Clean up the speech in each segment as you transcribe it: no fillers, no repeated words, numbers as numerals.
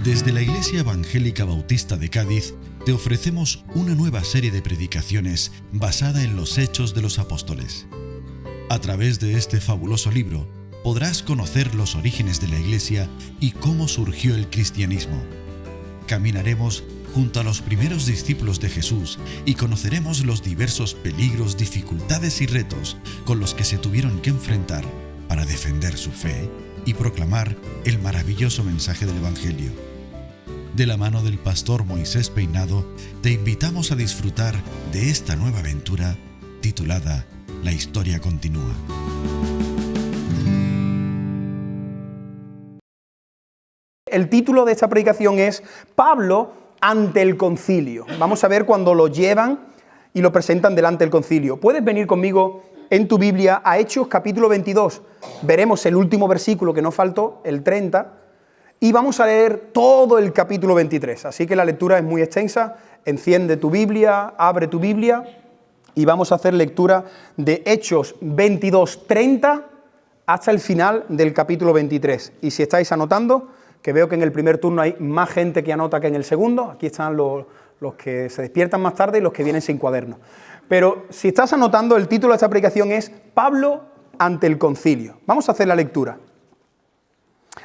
Desde la Iglesia Evangélica Bautista de Cádiz te ofrecemos una nueva serie de predicaciones basada en los Hechos de los Apóstoles. A través de este fabuloso libro podrás conocer los orígenes de la Iglesia y cómo surgió el cristianismo. Caminaremos junto a los primeros discípulos de Jesús y conoceremos los diversos peligros, dificultades y retos con los que se tuvieron que enfrentar para defender su fe y proclamar el maravilloso mensaje del Evangelio. De la mano del pastor Moisés Peinado, te invitamos a disfrutar de esta nueva aventura titulada La historia continúa. El título de esta predicación es Pablo ante el concilio. Vamos a ver cuando lo llevan y lo presentan delante del concilio. Puedes venir conmigo en tu Biblia a Hechos capítulo 22. Veremos el último versículo que nos faltó, el 30, y vamos a leer todo el capítulo 23. Así que la lectura es muy extensa. Enciende tu Biblia, abre tu Biblia y vamos a hacer lectura de Hechos 22, 30 hasta el final del capítulo 23. Y si estáis anotando, que veo que en el primer turno hay más gente que anota que en el segundo, aquí están los que se despiertan más tarde y los que vienen sin cuaderno. Pero si estás anotando, el título de esta predicación es Pablo ante el concilio. Vamos a hacer la lectura.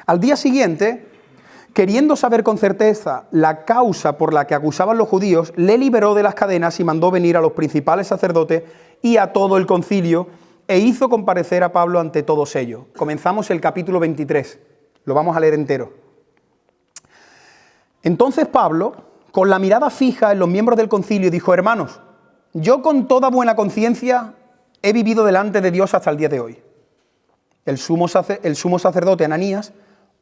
Al día siguiente, queriendo saber con certeza la causa por la que acusaban los judíos, le liberó de las cadenas y mandó venir a los principales sacerdotes y a todo el concilio e hizo comparecer a Pablo ante todos ellos. Comenzamos el capítulo 23, lo vamos a leer entero. Entonces Pablo, con la mirada fija en los miembros del concilio, dijo: hermanos, yo con toda buena conciencia he vivido delante de Dios hasta el día de hoy. El sumo sacerdote Ananías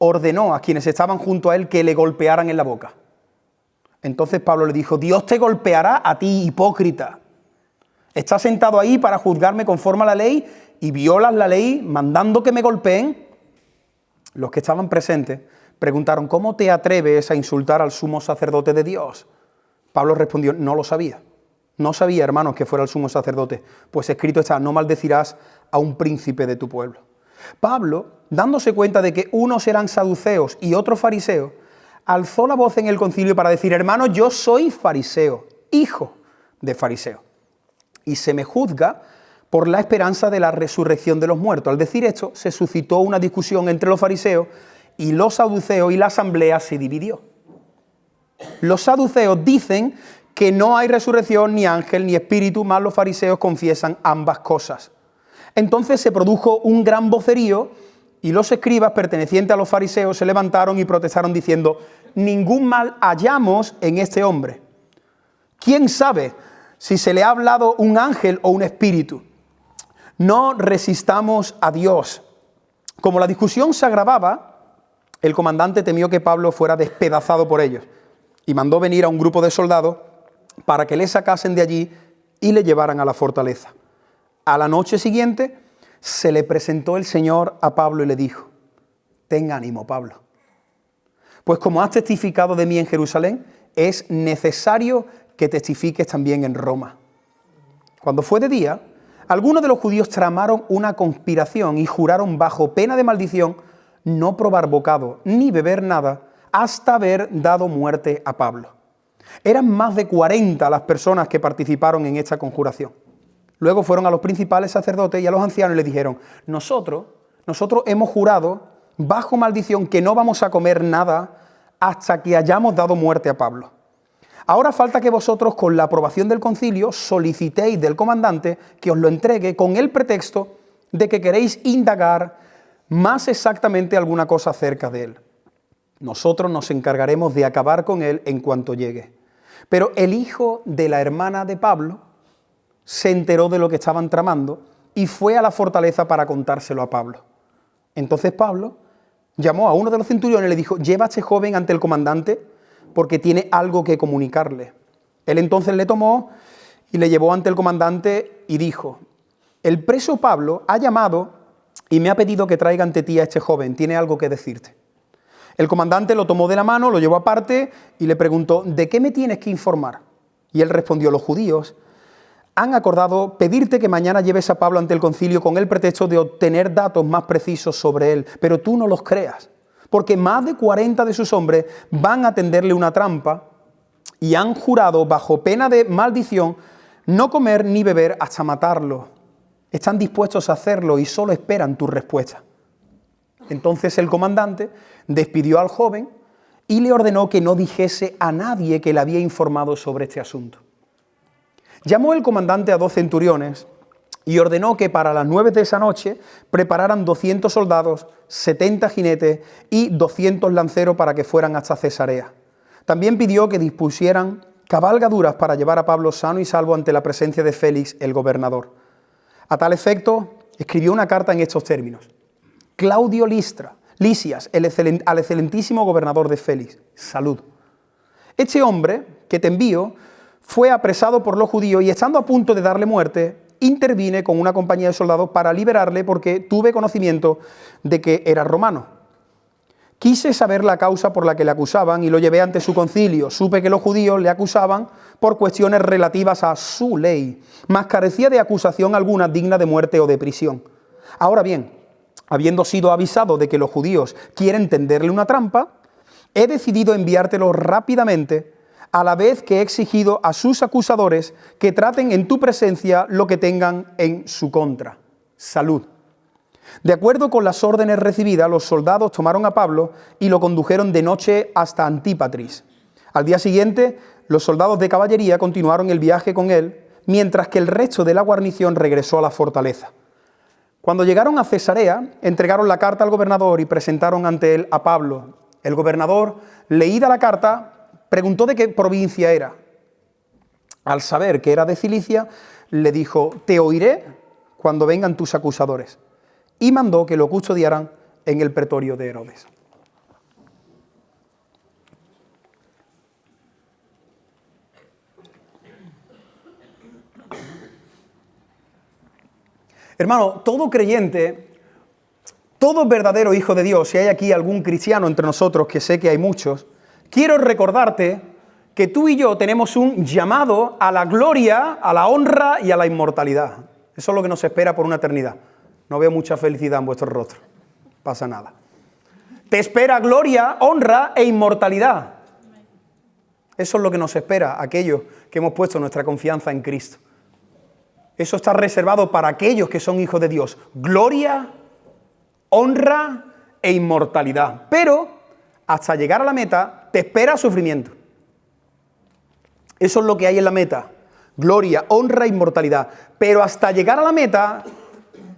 ordenó a quienes estaban junto a él que le golpearan en la boca. Entonces Pablo le dijo: Dios te golpeará a ti, hipócrita. Estás sentado ahí para juzgarme conforme a la ley y violas la ley mandando que me golpeen. Los que estaban presentes preguntaron: ¿cómo te atreves a insultar al sumo sacerdote de Dios? Pablo respondió: no lo sabía. No sabía, hermanos, que fuera el sumo sacerdote, pues escrito está: no maldecirás a un príncipe de tu pueblo. Pablo, dándose cuenta de que unos eran saduceos y otros fariseos, alzó la voz en el concilio para decir: hermanos, yo soy fariseo, hijo de fariseo, y se me juzga por la esperanza de la resurrección de los muertos. Al decir esto, se suscitó una discusión entre los fariseos y los saduceos y la asamblea se dividió. Los saduceos dicen que no hay resurrección, ni ángel, ni espíritu, mas los fariseos confiesan ambas cosas. Entonces se produjo un gran vocerío y los escribas pertenecientes a los fariseos se levantaron y protestaron diciendo: ningún mal hallamos en este hombre. ¿Quién sabe si se le ha hablado un ángel o un espíritu? No resistamos a Dios. Como la discusión se agravaba, el comandante temió que Pablo fuera despedazado por ellos y mandó venir a un grupo de soldados para que le sacasen de allí y le llevaran a la fortaleza. A la noche siguiente se le presentó el Señor a Pablo y le dijo: ten ánimo, Pablo, pues como has testificado de mí en Jerusalén, es necesario que testifiques también en Roma. Cuando fue de día, algunos de los judíos tramaron una conspiración y juraron bajo pena de maldición no probar bocado ni beber nada hasta haber dado muerte a Pablo. Eran más de 40 las personas que participaron en esta conjuración. Luego fueron a los principales sacerdotes y a los ancianos y les dijeron: nosotros hemos jurado bajo maldición que no vamos a comer nada hasta que hayamos dado muerte a Pablo. Ahora falta que vosotros, con la aprobación del concilio, solicitéis del comandante que os lo entregue con el pretexto de que queréis indagar más exactamente alguna cosa acerca de él. Nosotros nos encargaremos de acabar con él en cuanto llegue. Pero el hijo de la hermana de Pablo se enteró de lo que estaban tramando y fue a la fortaleza para contárselo a Pablo. Entonces Pablo llamó a uno de los centuriones y le dijo: lleva a este joven ante el comandante porque tiene algo que comunicarle. Él entonces le tomó y le llevó ante el comandante y dijo: el preso Pablo ha llamado y me ha pedido que traiga ante ti a este joven, tiene algo que decirte. El comandante lo tomó de la mano, lo llevó aparte y le preguntó: ¿de qué me tienes que informar? Y él respondió: los judíos han acordado pedirte que mañana lleves a Pablo ante el concilio con el pretexto de obtener datos más precisos sobre él, pero tú no los creas, porque más de 40 de sus hombres van a tenderle una trampa y han jurado bajo pena de maldición no comer ni beber hasta matarlo. Están dispuestos a hacerlo y solo esperan tu respuesta. Entonces el comandante despidió al joven y le ordenó que no dijese a nadie que le había informado sobre este asunto. Llamó el comandante a 2 centuriones y ordenó que para las 9 de esa noche prepararan 200 soldados, 70 jinetes y 200 lanceros para que fueran hasta Cesarea. También pidió que dispusieran cabalgaduras para llevar a Pablo sano y salvo ante la presencia de Félix, el gobernador. A tal efecto, escribió una carta en estos términos: Claudio Lisias, al excelentísimo gobernador de Félix, salud. Este hombre que te envío fue apresado por los judíos y estando a punto de darle muerte, intervine con una compañía de soldados para liberarle porque tuve conocimiento de que era romano. Quise saber la causa por la que le acusaban y lo llevé ante su concilio. Supe que los judíos le acusaban por cuestiones relativas a su ley, mas carecía de acusación alguna digna de muerte o de prisión. Ahora bien, habiendo sido avisado de que los judíos quieren tenderle una trampa, he decidido enviártelo rápidamente, a la vez que he exigido a sus acusadores que traten en tu presencia lo que tengan en su contra. Salud. De acuerdo con las órdenes recibidas, los soldados tomaron a Pablo y lo condujeron de noche hasta Antípatris. Al día siguiente, los soldados de caballería continuaron el viaje con él, mientras que el resto de la guarnición regresó a la fortaleza. Cuando llegaron a Cesarea, entregaron la carta al gobernador y presentaron ante él a Pablo. El gobernador, leída la carta, preguntó de qué provincia era. Al saber que era de Cilicia, le dijo: te oiré cuando vengan tus acusadores. Y mandó que lo custodiaran en el pretorio de Herodes. Hermano, todo creyente, todo verdadero hijo de Dios, si hay aquí algún cristiano entre nosotros, que sé que hay muchos, quiero recordarte que tú y yo tenemos un llamado a la gloria, a la honra y a la inmortalidad. Eso es lo que nos espera por una eternidad. No veo mucha felicidad en vuestro rostro. Pasa nada. Te espera gloria, honra e inmortalidad. Eso es lo que nos espera aquellos que hemos puesto nuestra confianza en Cristo. Eso está reservado para aquellos que son hijos de Dios. Gloria, honra e inmortalidad. Pero hasta llegar a la meta te espera sufrimiento. Eso es lo que hay en la meta. Gloria, honra e inmortalidad. Pero hasta llegar a la meta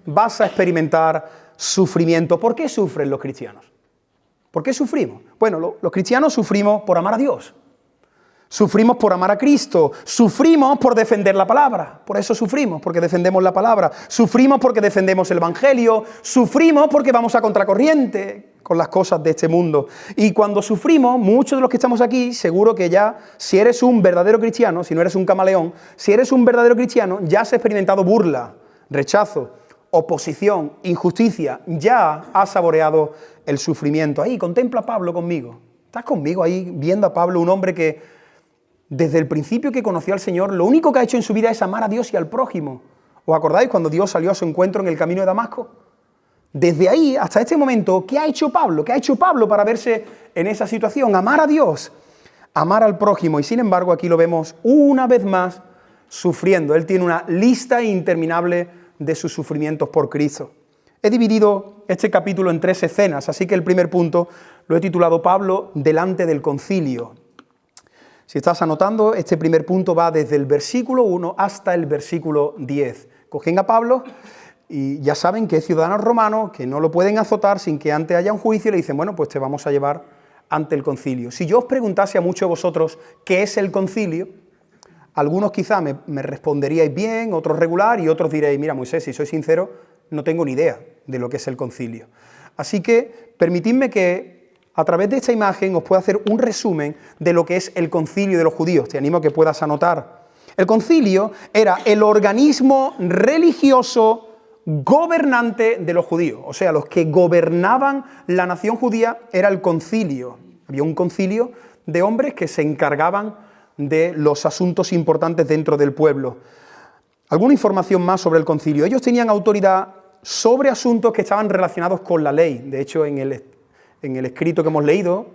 vas a experimentar sufrimiento. ¿Por qué sufren los cristianos? ¿Por qué sufrimos? Bueno, los cristianos sufrimos por amar a Dios. Sufrimos por amar a Cristo. Sufrimos por defender la palabra. Por eso sufrimos, porque defendemos la palabra. Sufrimos porque defendemos el Evangelio. Sufrimos porque vamos a contracorriente con las cosas de este mundo. Y cuando sufrimos, muchos de los que estamos aquí, seguro que ya, si eres un verdadero cristiano, si no eres un camaleón, si eres un verdadero cristiano, ya has experimentado burla, rechazo, oposición, injusticia, ya has saboreado el sufrimiento. Ahí, contempla a Pablo conmigo. ¿Estás conmigo ahí viendo a Pablo, un hombre que desde el principio que conoció al Señor, lo único que ha hecho en su vida es amar a Dios y al prójimo? ¿Os acordáis cuando Dios salió a su encuentro en el camino de Damasco? Desde ahí hasta este momento, ¿qué ha hecho Pablo? ¿Qué ha hecho Pablo para verse en esa situación? Amar a Dios, amar al prójimo. Y sin embargo, aquí lo vemos una vez más sufriendo. Él tiene una lista interminable de sus sufrimientos por Cristo. He dividido este capítulo en 3 escenas, así que el primer punto lo he titulado Pablo delante del concilio. Si estás anotando, este primer punto va desde el versículo 1 hasta el versículo 10. Cogen a Pablo y ya saben que es ciudadano romano, que no lo pueden azotar sin que antes haya un juicio, y le dicen: bueno, pues te vamos a llevar ante el concilio. Si yo os preguntase a muchos de vosotros qué es el concilio, algunos quizá me responderíais bien, otros regular, y otros diréis: mira, Moisés, si soy sincero, no tengo ni idea de lo que es el concilio. Así que permitidme que a través de esta imagen os pueda hacer un resumen de lo que es el concilio de los judíos. Te animo a que puedas anotar. El concilio era el organismo religioso gobernante de los judíos. O sea, los que gobernaban la nación judía era el concilio. Había un concilio de hombres que se encargaban de los asuntos importantes dentro del pueblo. Alguna información más sobre el concilio. Ellos tenían autoridad sobre asuntos que estaban relacionados con la ley. De hecho, en En el escrito que hemos leído,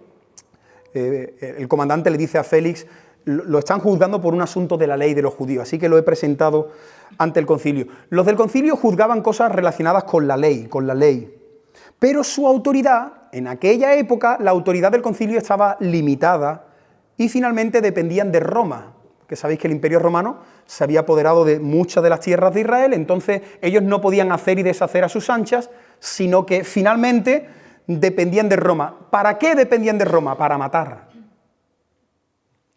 el comandante le dice a Félix, lo están juzgando por un asunto de la ley de los judíos, así que lo he presentado ante el concilio. Los del concilio juzgaban cosas relacionadas con la ley, pero su autoridad, en aquella época, la autoridad del concilio estaba limitada y finalmente dependían de Roma, que sabéis que el Imperio Romano se había apoderado de muchas de las tierras de Israel, entonces ellos no podían hacer y deshacer a sus anchas, sino que finalmente dependían de Roma. ¿Para qué dependían de Roma? Para matar.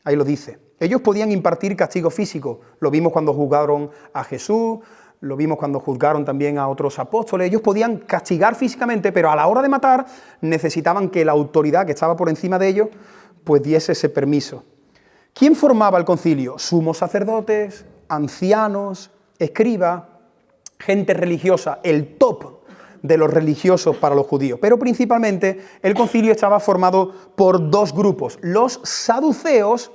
Ahí lo dice. Ellos podían impartir castigo físico. Lo vimos cuando juzgaron a Jesús, lo vimos cuando juzgaron también a otros apóstoles. Ellos podían castigar físicamente, pero a la hora de matar necesitaban que la autoridad que estaba por encima de ellos pues diese ese permiso. ¿Quién formaba el concilio? Sumos sacerdotes, ancianos, escribas, gente religiosa, el top de los religiosos para los judíos. Pero principalmente el concilio estaba formado por dos grupos, los saduceos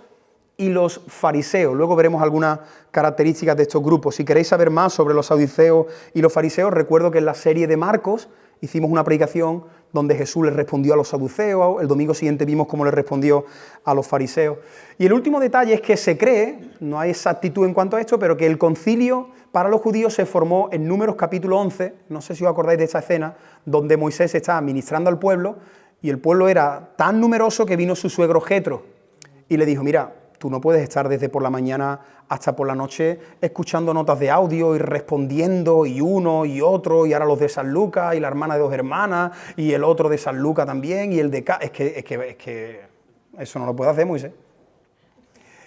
y los fariseos. Luego veremos algunas características de estos grupos. Si queréis saber más sobre los saduceos y los fariseos, recuerdo que en la serie de Marcos hicimos una predicación donde Jesús le respondió a los saduceos, el domingo siguiente vimos cómo le respondió a los fariseos. Y el último detalle es que se cree, no hay exactitud en cuanto a esto, pero que el concilio para los judíos se formó en Números capítulo 11, no sé si os acordáis de esa escena, donde Moisés estaba ministrando al pueblo y el pueblo era tan numeroso que vino su suegro Jetro y le dijo, mira, tú no puedes estar desde por la mañana hasta por la noche escuchando notas de audio y respondiendo, y uno y otro, y ahora los de San Lucas, y la hermana de dos hermanas, y el otro de San Lucas también, y el de... Es que eso no lo puede hacer Moisés.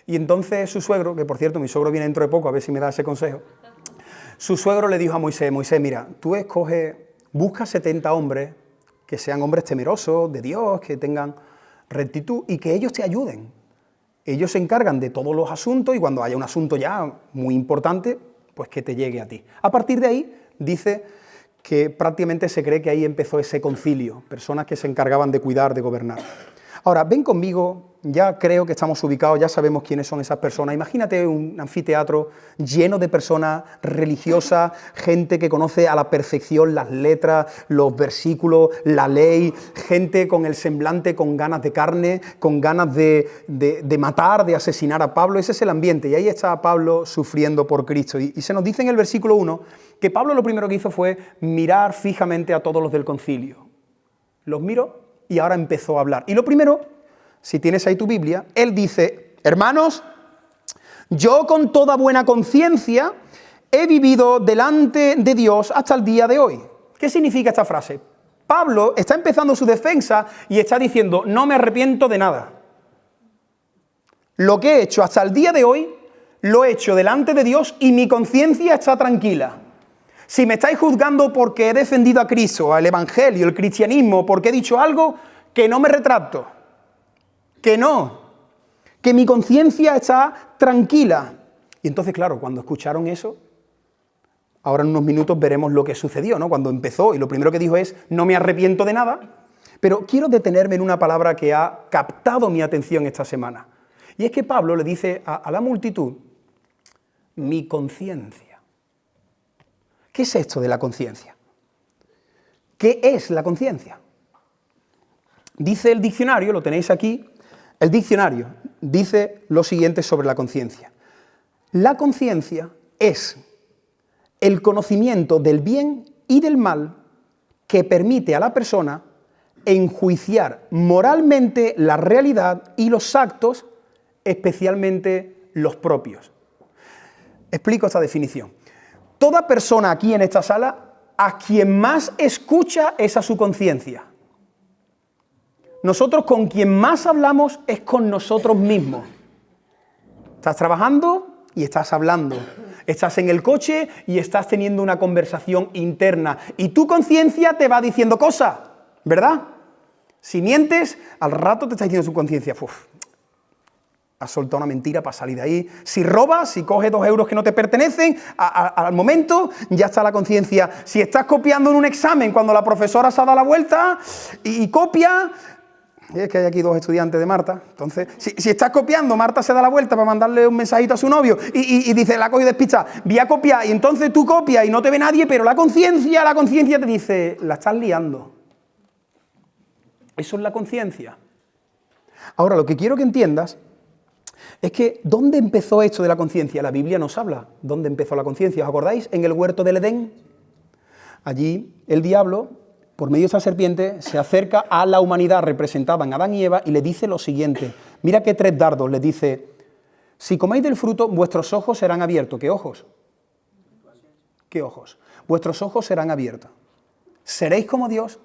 Y entonces su suegro, que por cierto mi suegro viene dentro de poco, a ver si me da ese consejo, su suegro le dijo a Moisés, mira, tú busca 70 hombres, que sean hombres temerosos de Dios, que tengan rectitud, y que ellos te ayuden. Ellos se encargan de todos los asuntos y cuando haya un asunto ya muy importante, pues que te llegue a ti. A partir de ahí, dice que prácticamente se cree que ahí empezó ese concilio, personas que se encargaban de cuidar, de gobernar. Ahora, ven conmigo, ya creo que estamos ubicados, ya sabemos quiénes son esas personas. Imagínate un anfiteatro lleno de personas religiosas, gente que conoce a la perfección las letras, los versículos, la ley, gente con el semblante con ganas de carne, con ganas de matar, de asesinar a Pablo. Ese es el ambiente y ahí está Pablo sufriendo por Cristo. Y se nos dice en el versículo 1 que Pablo lo primero que hizo fue mirar fijamente a todos los del concilio. Los miró y ahora empezó a hablar. Y lo primero, si tienes ahí tu Biblia, él dice, hermanos, yo con toda buena conciencia he vivido delante de Dios hasta el día de hoy. ¿Qué significa esta frase? Pablo está empezando su defensa y está diciendo, no me arrepiento de nada. Lo que he hecho hasta el día de hoy, lo he hecho delante de Dios y mi conciencia está tranquila. Si me estáis juzgando porque he defendido a Cristo, al Evangelio, el cristianismo, porque he dicho algo, que no me retracto, que no, que mi conciencia está tranquila. Y entonces, claro, cuando escucharon eso, ahora en unos minutos veremos lo que sucedió, ¿no? Cuando empezó, y lo primero que dijo es, no me arrepiento de nada, pero quiero detenerme en una palabra que ha captado mi atención esta semana. Y es que Pablo le dice a la multitud, mi conciencia. ¿Qué es esto de la conciencia? ¿Qué es la conciencia? Dice el diccionario, lo tenéis aquí, el diccionario dice lo siguiente sobre la conciencia. La conciencia es el conocimiento del bien y del mal que permite a la persona enjuiciar moralmente la realidad y los actos, especialmente los propios. Explico esta definición. Toda persona aquí en esta sala, a quien más escucha es a su conciencia. Nosotros con quien más hablamos es con nosotros mismos. Estás trabajando y estás hablando. Estás en el coche y estás teniendo una conversación interna. Y tu conciencia te va diciendo cosas, ¿verdad? Si mientes, al rato te está diciendo su conciencia, has soltado una mentira para salir de ahí. Si robas, si coges 2 euros que no te pertenecen, al momento ya está la conciencia. Si estás copiando en un examen cuando la profesora se ha dado la vuelta y copia, es que hay aquí 2 estudiantes de Marta, entonces, si estás copiando, Marta se da la vuelta para mandarle un mensajito a su novio y dice, la ha cogido despistada, voy a copiar, y entonces tú copias y no te ve nadie, pero la conciencia te dice, la estás liando. Eso es la conciencia. Ahora, lo que quiero que entiendas es que ¿dónde empezó esto de la conciencia? La Biblia nos habla. ¿Dónde empezó la conciencia? ¿Os acordáis? En el huerto del Edén. Allí el diablo, por medio de esa serpiente, se acerca a la humanidad representada en Adán y Eva y le dice lo siguiente. Mira qué 3 dardos. Les dice, si coméis del fruto, vuestros ojos serán abiertos. ¿Qué ojos? ¿Qué ojos? Vuestros ojos serán abiertos. Seréis como Dios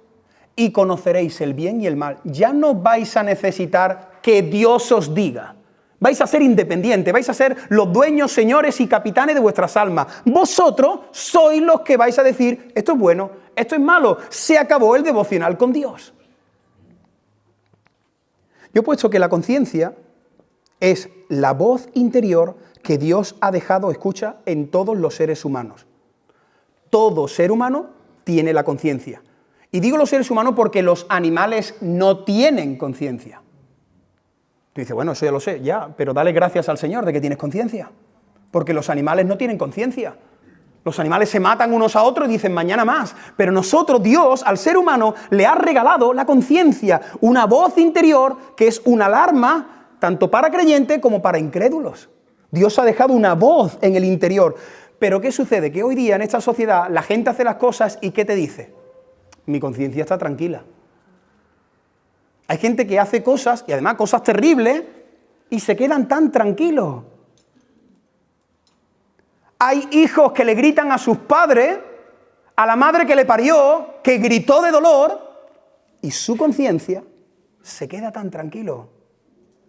y conoceréis el bien y el mal. Ya no vais a necesitar que Dios os diga. Vais a ser independientes, vais a ser los dueños, señores y capitanes de vuestras almas. Vosotros sois los que vais a decir, esto es bueno, esto es malo. Se acabó el devocional con Dios. Yo he puesto que la conciencia es la voz interior que Dios ha dejado, escucha, en todos los seres humanos. Todo ser humano tiene la conciencia. Y digo los seres humanos porque los animales no tienen conciencia. Tú dices, bueno, eso ya lo sé, ya, pero dale gracias al Señor de que tienes conciencia. Porque los animales no tienen conciencia. Los animales se matan unos a otros y dicen mañana más. Pero nosotros, Dios, al ser humano, le ha regalado la conciencia, una voz interior que es una alarma tanto para creyentes como para incrédulos. Dios ha dejado una voz en el interior. Pero ¿qué sucede? Que hoy día en esta sociedad la gente hace las cosas y ¿qué te dice? Mi conciencia está tranquila. Hay gente que hace cosas, y además cosas terribles, y se quedan tan tranquilos. Hay hijos que le gritan a sus padres, a la madre que le parió, que gritó de dolor, y su conciencia se queda tan tranquilo.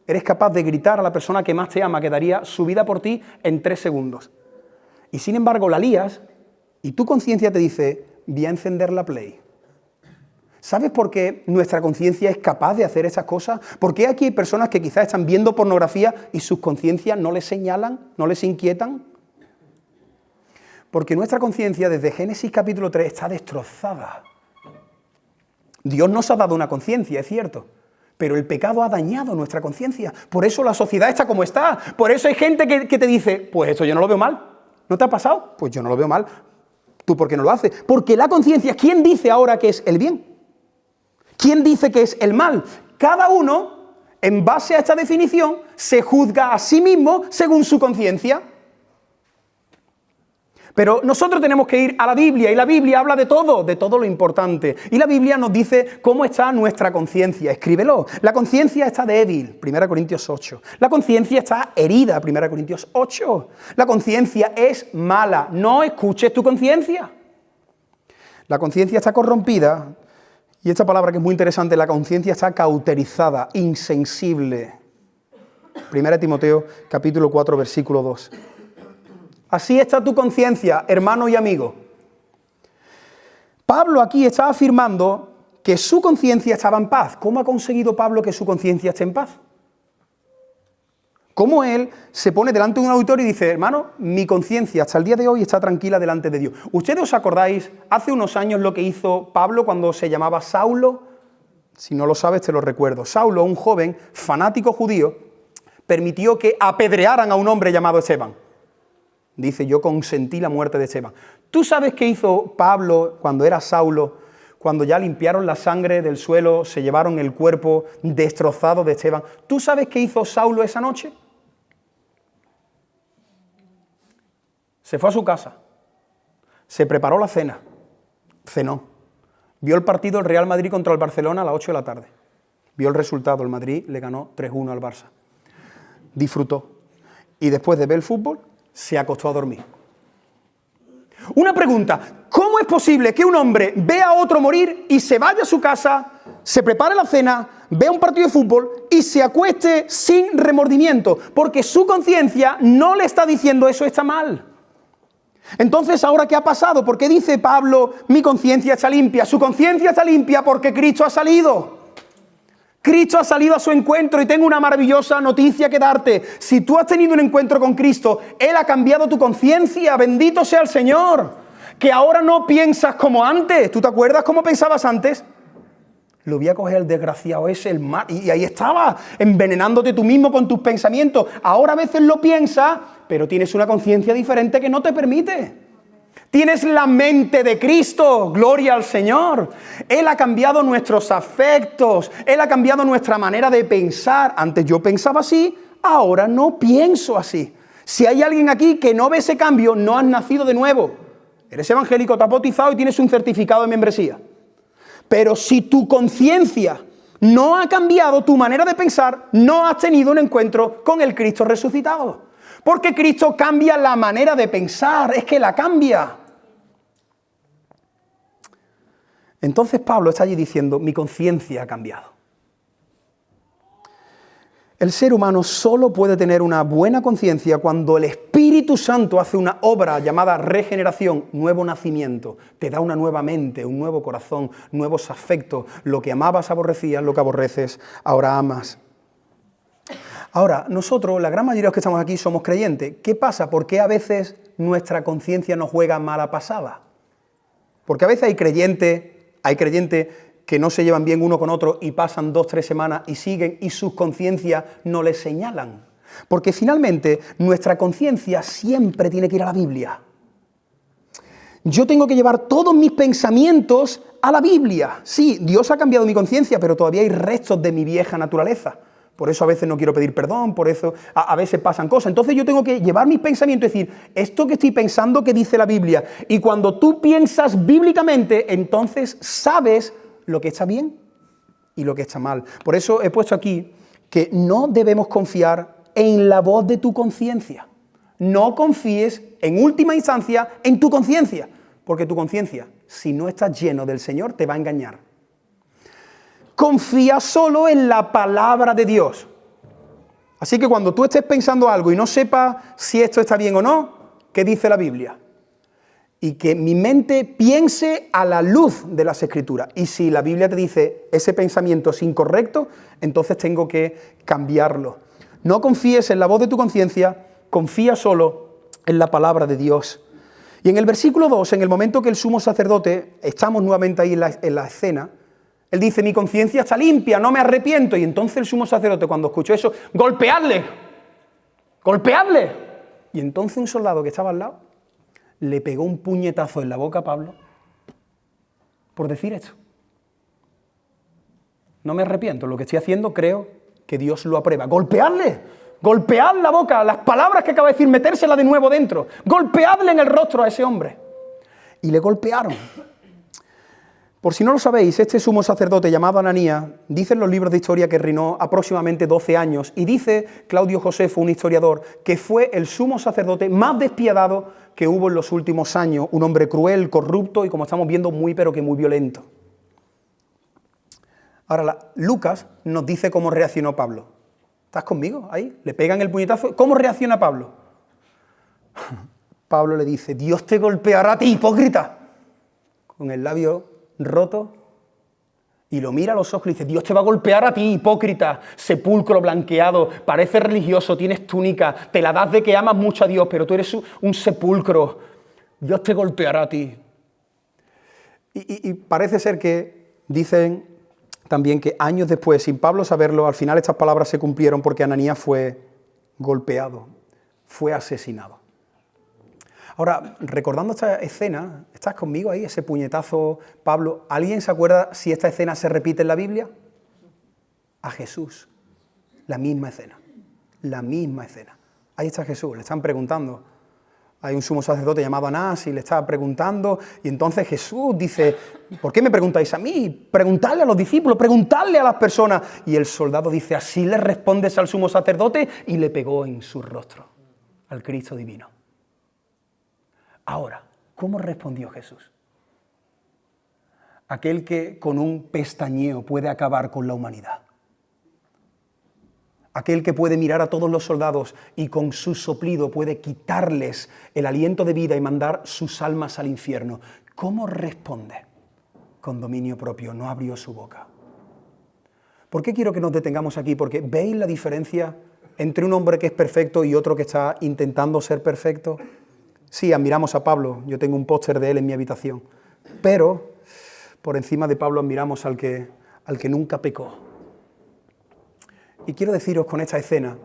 Eres capaz de gritar a la persona que más te ama, que daría su vida por ti en 3 segundos. Y sin embargo la lías, y tu conciencia te dice, voy a encender la Play. ¿Sabes por qué nuestra conciencia es capaz de hacer esas cosas? ¿Por qué aquí hay personas que quizás están viendo pornografía y sus conciencias no les señalan, no les inquietan? Porque nuestra conciencia desde Génesis capítulo 3 está destrozada. Dios nos ha dado una conciencia, es cierto, pero el pecado ha dañado nuestra conciencia. Por eso la sociedad está como está. Por eso hay gente que te dice, pues esto yo no lo veo mal. ¿No te ha pasado? Pues yo no lo veo mal. ¿Tú por qué no lo haces? Porque la conciencia, ¿quién dice ahora que es el bien? ¿Quién dice que es el mal? Cada uno, en base a esta definición, se juzga a sí mismo según su conciencia. Pero nosotros tenemos que ir a la Biblia, y la Biblia habla de todo lo importante. Y la Biblia nos dice cómo está nuestra conciencia. Escríbelo. La conciencia está débil, 1 Corintios 8. La conciencia está herida, 1 Corintios 8. La conciencia es mala. No escuches tu conciencia. La conciencia está corrompida. Y esta palabra que es muy interesante, la conciencia está cauterizada, insensible. 1 Timoteo capítulo 4, versículo 2. Así está tu conciencia, hermano y amigo. Pablo aquí está afirmando que su conciencia estaba en paz. ¿Cómo ha conseguido Pablo que su conciencia esté en paz? ¿Cómo él se pone delante de un auditorio y dice, hermano, mi conciencia hasta el día de hoy está tranquila delante de Dios? ¿Ustedes os acordáis hace unos años lo que hizo Pablo cuando se llamaba Saulo? Si no lo sabes, te lo recuerdo. Saulo, un joven fanático judío, permitió que apedrearan a un hombre llamado Esteban. Dice, yo consentí la muerte de Esteban. ¿Tú sabes qué hizo Pablo cuando era Saulo? Cuando ya limpiaron la sangre del suelo, se llevaron el cuerpo destrozado de Esteban. ¿Tú sabes qué hizo Saulo esa noche? Se fue a su casa, se preparó la cena, cenó, vio el partido del Real Madrid contra el Barcelona a las 8 de la tarde, vio el resultado, el Madrid le ganó 3-1 al Barça, disfrutó y después de ver el fútbol se acostó a dormir. Una pregunta, ¿cómo es posible que un hombre vea a otro morir y se vaya a su casa, se prepare la cena, vea un partido de fútbol y se acueste sin remordimiento? Porque su conciencia no le está diciendo eso está mal. Entonces, ¿ahora qué ha pasado? ¿Por qué dice Pablo, mi conciencia está limpia? Su conciencia está limpia porque Cristo ha salido. Cristo ha salido a su encuentro y tengo una maravillosa noticia que darte. Si tú has tenido un encuentro con Cristo, Él ha cambiado tu conciencia. Bendito sea el Señor. Que ahora no piensas como antes. ¿Tú te acuerdas cómo pensabas antes? Lo voy a coger el desgraciado ese, el mal. Y ahí estaba, envenenándote tú mismo con tus pensamientos. Ahora a veces lo piensas, pero tienes una conciencia diferente que no te permite. Tienes la mente de Cristo, gloria al Señor. Él ha cambiado nuestros afectos, Él ha cambiado nuestra manera de pensar. Antes yo pensaba así, ahora no pienso así. Si hay alguien aquí que no ve ese cambio, no has nacido de nuevo. Eres evangélico, te has bautizado y tienes un certificado de membresía. Pero si tu conciencia no ha cambiado, tu manera de pensar, no has tenido un encuentro con el Cristo resucitado. Porque Cristo cambia la manera de pensar, es que la cambia. Entonces Pablo está allí diciendo, mi conciencia ha cambiado. El ser humano solo puede tener una buena conciencia cuando el Espíritu Santo hace una obra llamada regeneración, nuevo nacimiento. Te da una nueva mente, un nuevo corazón, nuevos afectos. Lo que amabas aborrecías, lo que aborreces ahora amas. Ahora, nosotros, la gran mayoría de los que estamos aquí, somos creyentes. ¿Qué pasa? ¿Por qué a veces nuestra conciencia nos juega mala pasada? Porque a veces hay creyentes que no se llevan bien uno con otro y pasan 2 o 3 semanas y siguen y sus conciencias no les señalan. Porque finalmente nuestra conciencia siempre tiene que ir a la Biblia. Yo tengo que llevar todos mis pensamientos a la Biblia. Sí, Dios ha cambiado mi conciencia, pero todavía hay restos de mi vieja naturaleza. Por eso a veces no quiero pedir perdón, por eso a veces pasan cosas. Entonces yo tengo que llevar mis pensamientos y decir, esto que estoy pensando, ¿qué dice la Biblia? Y cuando tú piensas bíblicamente, entonces sabes lo que está bien y lo que está mal. Por eso he puesto aquí que no debemos confiar en la voz de tu conciencia. No confíes, en última instancia, en tu conciencia, porque tu conciencia, si no estás lleno del Señor, te va a engañar. Confía solo en la palabra de Dios. Así que cuando tú estés pensando algo y no sepas si esto está bien o no, ¿qué dice la Biblia? Y que mi mente piense a la luz de las Escrituras. Y si la Biblia te dice ese pensamiento es incorrecto, entonces tengo que cambiarlo. No confíes en la voz de tu conciencia, confía solo en la palabra de Dios. Y en el versículo 2, en el momento que el sumo sacerdote, estamos nuevamente ahí en la escena, él dice, mi conciencia está limpia, no me arrepiento. Y entonces el sumo sacerdote, cuando escuchó eso, ¡golpeadle! ¡Golpeadle! Y entonces un soldado que estaba al lado le pegó un puñetazo en la boca a Pablo por decir esto. No me arrepiento, lo que estoy haciendo creo que Dios lo aprueba. ¡Golpeadle! ¡Golpead la boca! Las palabras que acaba de decir, metérselas de nuevo dentro. ¡Golpeadle en el rostro a ese hombre! Y le golpearon. Por si no lo sabéis, este sumo sacerdote llamado Ananías, dicen los libros de historia que reinó aproximadamente 12 años, y dice Claudio Josefo, un historiador, que fue el sumo sacerdote más despiadado que hubo en los últimos años, un hombre cruel, corrupto y, como estamos viendo, muy pero que muy violento. Ahora, Lucas nos dice cómo reaccionó Pablo. ¿Estás conmigo ahí? Le pegan el puñetazo. ¿Cómo reacciona Pablo? Pablo le dice, Dios te golpeará a ti, hipócrita, con el labio roto, y lo mira a los ojos y dice, Dios te va a golpear a ti, hipócrita, sepulcro blanqueado, pareces religioso, tienes túnica, te la das de que amas mucho a Dios, pero tú eres un sepulcro, Dios te golpeará a ti. Y parece ser que dicen también que años después, sin Pablo saberlo, al final estas palabras se cumplieron porque Ananías fue golpeado, fue asesinado. Ahora, recordando esta escena, ¿estás conmigo ahí? Ese puñetazo, Pablo. ¿Alguien se acuerda si esta escena se repite en la Biblia? A Jesús. La misma escena. La misma escena. Ahí está Jesús, le están preguntando. Hay un sumo sacerdote llamado Anás y le está preguntando. Y entonces Jesús dice, ¿por qué me preguntáis a mí? Preguntadle a los discípulos, preguntadle a las personas. Y el soldado dice, así le respondes al sumo sacerdote, y le pegó en su rostro al Cristo divino. Ahora, ¿cómo respondió Jesús? Aquel que con un pestañeo puede acabar con la humanidad. Aquel que puede mirar a todos los soldados y con su soplido puede quitarles el aliento de vida y mandar sus almas al infierno. ¿Cómo responde? Con dominio propio, no abrió su boca. ¿Por qué quiero que nos detengamos aquí? Porque ¿veis la diferencia entre un hombre que es perfecto y otro que está intentando ser perfecto? Sí, admiramos a Pablo, yo tengo un póster de él en mi habitación, pero por encima de Pablo admiramos al que nunca pecó. Y quiero deciros con esta escena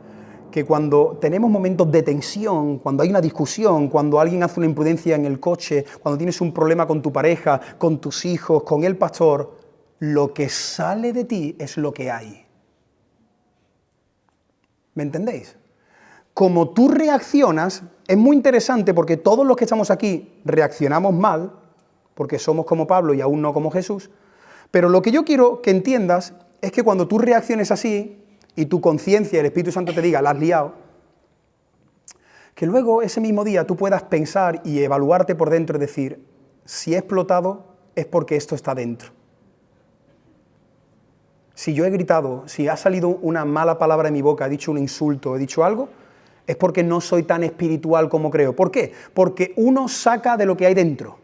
que cuando tenemos momentos de tensión, cuando hay una discusión, cuando alguien hace una imprudencia en el coche, cuando tienes un problema con tu pareja, con tus hijos, con el pastor, lo que sale de ti es lo que hay. ¿Me entendéis? Como tú reaccionas, es muy interesante porque todos los que estamos aquí reaccionamos mal, porque somos como Pablo y aún no como Jesús, pero lo que yo quiero que entiendas es que cuando tú reacciones así y tu conciencia, el Espíritu Santo te diga, la has liado, que luego ese mismo día tú puedas pensar y evaluarte por dentro y decir, si he explotado es porque esto está dentro. Si yo he gritado, si ha salido una mala palabra de mi boca, he dicho un insulto, he dicho algo, es porque no soy tan espiritual como creo. ¿Por qué? Porque uno saca de lo que hay dentro.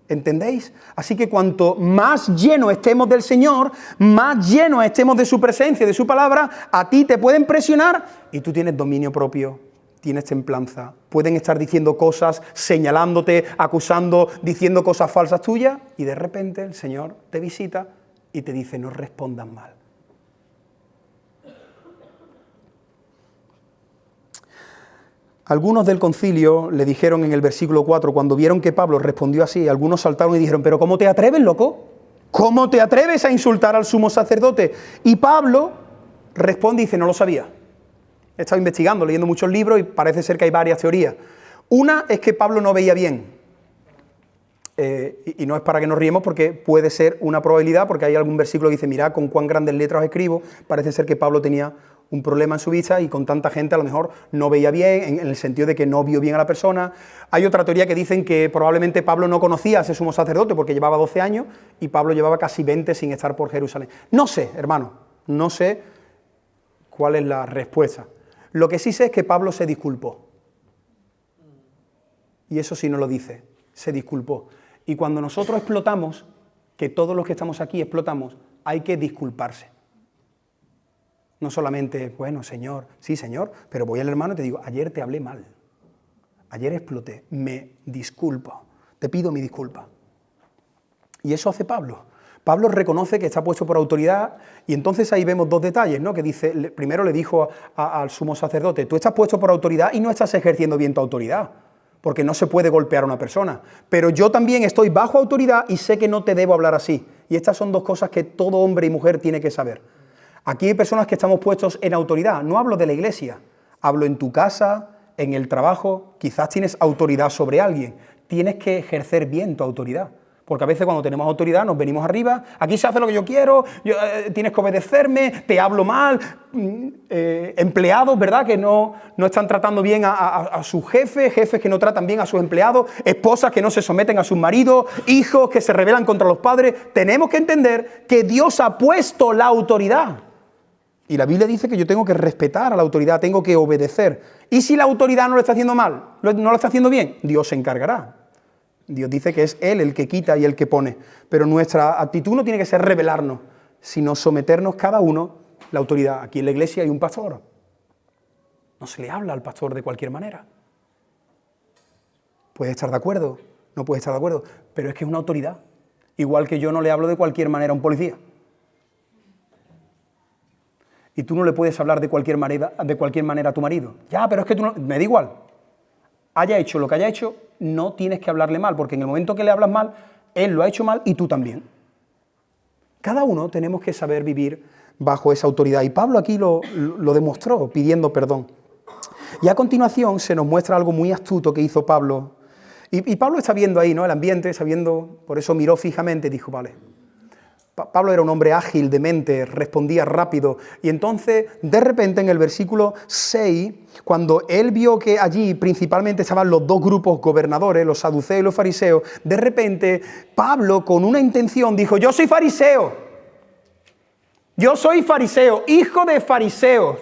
¿Entendéis? Así que cuanto más llenos estemos del Señor, más llenos estemos de su presencia, de su palabra, a ti te pueden presionar y tú tienes dominio propio, tienes templanza. Pueden estar diciendo cosas, señalándote, acusando, diciendo cosas falsas tuyas y de repente el Señor te visita y te dice, no respondas mal. Algunos del concilio le dijeron en el versículo 4, cuando vieron que Pablo respondió así, algunos saltaron y dijeron, pero ¿cómo te atreves, loco? ¿Cómo te atreves a insultar al sumo sacerdote? Y Pablo responde y dice, no lo sabía. He estado investigando, leyendo muchos libros y parece ser que hay varias teorías. Una es que Pablo no veía bien. Y no es para que nos riemos porque puede ser una probabilidad, porque hay algún versículo que dice, mirad con cuán grandes letras os escribo. Parece ser que Pablo tenía un problema en su vista y con tanta gente a lo mejor no veía bien, en el sentido de que no vio bien a la persona. Hay otra teoría que dicen que probablemente Pablo no conocía a ese sumo sacerdote porque llevaba 12 años y Pablo llevaba casi 20 sin estar por Jerusalén. No sé, hermano, no sé cuál es la respuesta. Lo que sí sé es que Pablo se disculpó. Y eso sí no lo dice, se disculpó. Y cuando nosotros explotamos, que todos los que estamos aquí explotamos, hay que disculparse. No solamente, bueno, Señor, sí, Señor, pero voy al hermano y te digo, ayer te hablé mal, ayer exploté, me disculpo, te pido mi disculpa. Y eso hace Pablo. Pablo reconoce que está puesto por autoridad y entonces ahí vemos dos detalles, ¿no? Que dice, primero le dijo al sumo sacerdote, tú estás puesto por autoridad y no estás ejerciendo bien tu autoridad, porque no se puede golpear a una persona. Pero yo también estoy bajo autoridad y sé que no te debo hablar así. Y estas son dos cosas que todo hombre y mujer tiene que saber. Aquí hay personas que estamos puestos en autoridad. No hablo de la iglesia, hablo en tu casa, en el trabajo. Quizás tienes autoridad sobre alguien. Tienes que ejercer bien tu autoridad. Porque a veces cuando tenemos autoridad nos venimos arriba, aquí se hace lo que yo quiero, tienes que obedecerme, te hablo mal, empleados, ¿verdad?, que no están tratando bien a sus jefes, jefes que no tratan bien a sus empleados, esposas que no se someten a sus maridos, hijos que se rebelan contra los padres. Tenemos que entender que Dios ha puesto la autoridad. Y la Biblia dice que yo tengo que respetar a la autoridad, tengo que obedecer. Y si la autoridad no lo está haciendo mal, no lo está haciendo bien, Dios se encargará. Dios dice que es Él el que quita y el que pone. Pero nuestra actitud no tiene que ser rebelarnos, sino someternos cada uno a la autoridad. Aquí en la iglesia hay un pastor. No se le habla al pastor de cualquier manera. Puede estar de acuerdo, no puede estar de acuerdo, pero es que es una autoridad. Igual que yo no le hablo de cualquier manera a un policía. Y tú no le puedes hablar de cualquier manera a tu marido. Ya, pero es que tú no... Me da igual. Haya hecho lo que haya hecho, no tienes que hablarle mal, porque en el momento que le hablas mal, él lo ha hecho mal y tú también. Cada uno tenemos que saber vivir bajo esa autoridad. Y Pablo aquí lo demostró, pidiendo perdón. Y a continuación se nos muestra algo muy astuto que hizo Pablo. Y Pablo está viendo ahí, ¿no?, el ambiente, está viendo, por eso miró fijamente y dijo, vale. Pablo era un hombre ágil de mente, respondía rápido. Y entonces, de repente, en el versículo 6, cuando él vio que allí principalmente estaban los dos grupos gobernadores, los saduceos y los fariseos, de repente, Pablo, con una intención, dijo, yo soy fariseo, hijo de fariseos.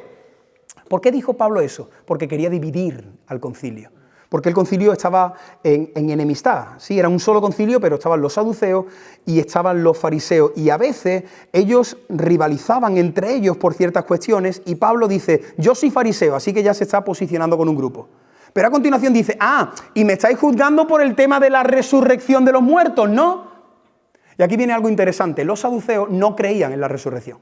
¿Por qué dijo Pablo eso? Porque quería dividir al concilio. Porque el concilio estaba en enemistad. Sí, era un solo concilio, pero estaban los saduceos y estaban los fariseos. Y a veces ellos rivalizaban entre ellos por ciertas cuestiones y Pablo dice, yo soy fariseo, así que ya se está posicionando con un grupo. Pero a continuación dice, y me estáis juzgando por el tema de la resurrección de los muertos, ¿no? Y aquí viene algo interesante, los saduceos no creían en la resurrección.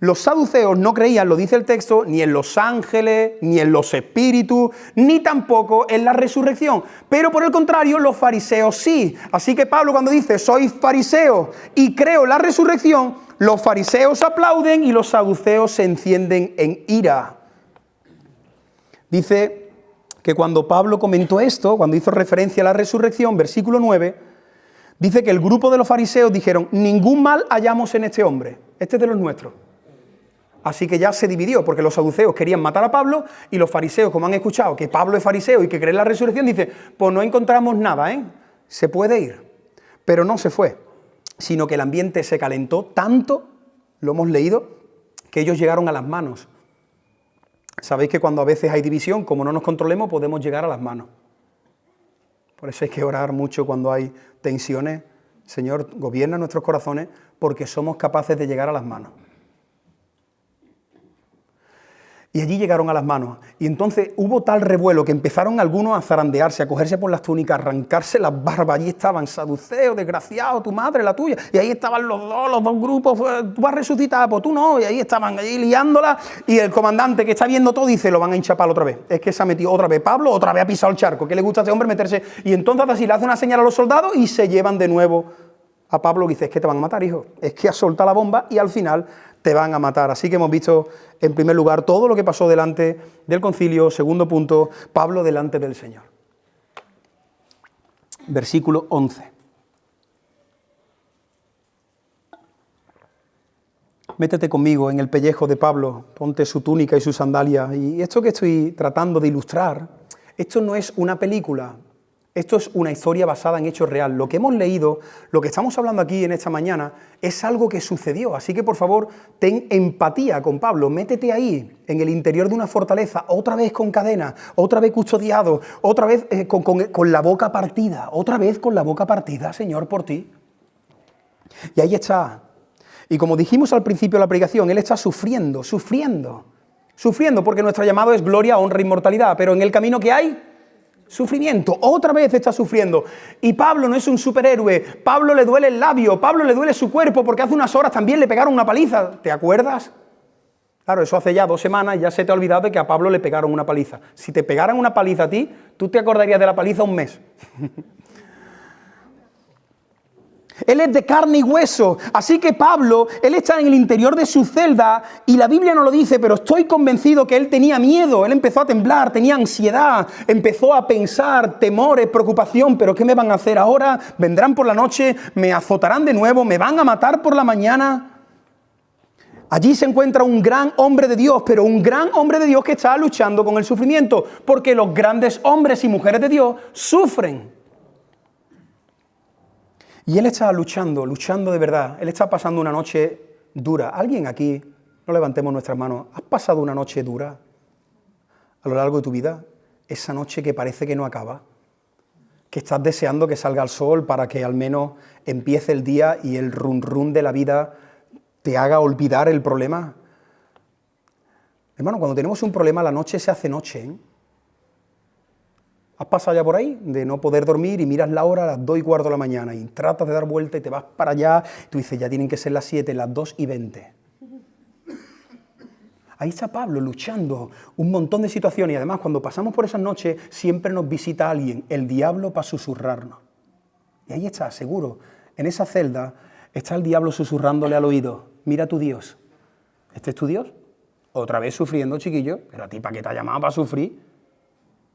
Los saduceos no creían, lo dice el texto, ni en los ángeles, ni en los espíritus, ni tampoco en la resurrección. Pero por el contrario, los fariseos sí. Así que Pablo cuando dice, soy fariseo y creo en la resurrección, los fariseos aplauden y los saduceos se encienden en ira. Dice que cuando Pablo comentó esto, cuando hizo referencia a la resurrección, versículo 9, dice que el grupo de los fariseos dijeron, ningún mal hallamos en este hombre, este es de los nuestros. Así que ya se dividió, porque los saduceos querían matar a Pablo y los fariseos, como han escuchado que Pablo es fariseo y que cree en la resurrección, dicen, pues no encontramos nada, se puede ir. Pero no se fue, sino que el ambiente se calentó tanto, lo hemos leído, que ellos llegaron a las manos. Sabéis que cuando a veces hay división, como no nos controlemos, podemos llegar a las manos. Por eso hay que orar mucho cuando hay tensiones. Señor, gobierna nuestros corazones porque somos capaces de llegar a las manos. Y allí llegaron a las manos. Y entonces hubo tal revuelo que empezaron algunos a zarandearse, a cogerse por las túnicas, a arrancarse las barbas. Allí estaban saduceos, desgraciado, tu madre, la tuya. Y ahí estaban los dos grupos. Tú vas a resucitar, pues tú no. Y ahí estaban allí liándola. Y el comandante que está viendo todo dice, lo van a hinchapar otra vez. Es que se ha metido otra vez Pablo, otra vez ha pisado el charco. ¿Qué le gusta a este hombre meterse? Y entonces así le hace una señal a los soldados y se llevan de nuevo a Pablo. Que dice, es que te van a matar, hijo. Es que has soltado la bomba y al final te van a matar. Así que hemos visto, en primer lugar, todo lo que pasó delante del concilio. Segundo punto, Pablo delante del Señor. Versículo 11. Métete conmigo en el pellejo de Pablo, ponte su túnica y su sandalia. Y esto que estoy tratando de ilustrar, esto no es una película. Esto es una historia basada en hechos reales. Lo que hemos leído, lo que estamos hablando aquí en esta mañana, es algo que sucedió. Así que, por favor, ten empatía con Pablo. Métete ahí, en el interior de una fortaleza, otra vez con cadenas, otra vez custodiado, otra vez con la boca partida, otra vez con la boca partida, Señor, por ti. Y ahí está. Y como dijimos al principio de la predicación, Él está sufriendo, porque nuestro llamado es gloria, honra e inmortalidad. Pero en el camino que hay, sufrimiento, otra vez está sufriendo. Y Pablo no es un superhéroe, Pablo le duele el labio, Pablo le duele su cuerpo, porque hace unas horas también le pegaron una paliza, ¿te acuerdas? Claro, eso hace ya 2 semanas y ya se te ha olvidado de que a Pablo le pegaron una paliza. Si te pegaran una paliza a ti, tú te acordarías de la paliza un mes. Él es de carne y hueso, así que Pablo, él está en el interior de su celda y la Biblia no lo dice, pero estoy convencido que él tenía miedo, él empezó a temblar, tenía ansiedad, empezó a pensar, temores, preocupación, pero ¿qué me van a hacer ahora? ¿Vendrán por la noche? ¿Me azotarán de nuevo? ¿Me van a matar por la mañana? Allí se encuentra un gran hombre de Dios, pero un gran hombre de Dios que está luchando con el sufrimiento, porque los grandes hombres y mujeres de Dios sufren. Y él está luchando de verdad. Él está pasando una noche dura. ¿Alguien aquí, no levantemos nuestras manos, has pasado una noche dura a lo largo de tu vida? Esa noche que parece que no acaba, que estás deseando que salga el sol para que al menos empiece el día y el run run de la vida te haga olvidar el problema. Hermano, cuando tenemos un problema, la noche se hace noche, ¿eh? ¿Has pasado ya por ahí de no poder dormir y miras la hora a las 2:15 de la mañana y tratas de dar vuelta y te vas para allá? Y tú dices, ya tienen que ser las 7, las 2:20. Ahí está Pablo luchando un montón de situaciones y además cuando pasamos por esas noches siempre nos visita alguien, el diablo, para susurrarnos. Y ahí está, seguro, en esa celda está el diablo susurrándole al oído, mira tu Dios. ¿Este es tu Dios? Otra vez sufriendo, chiquillo, pero a ti, ¿para qué te ha llamado para sufrir?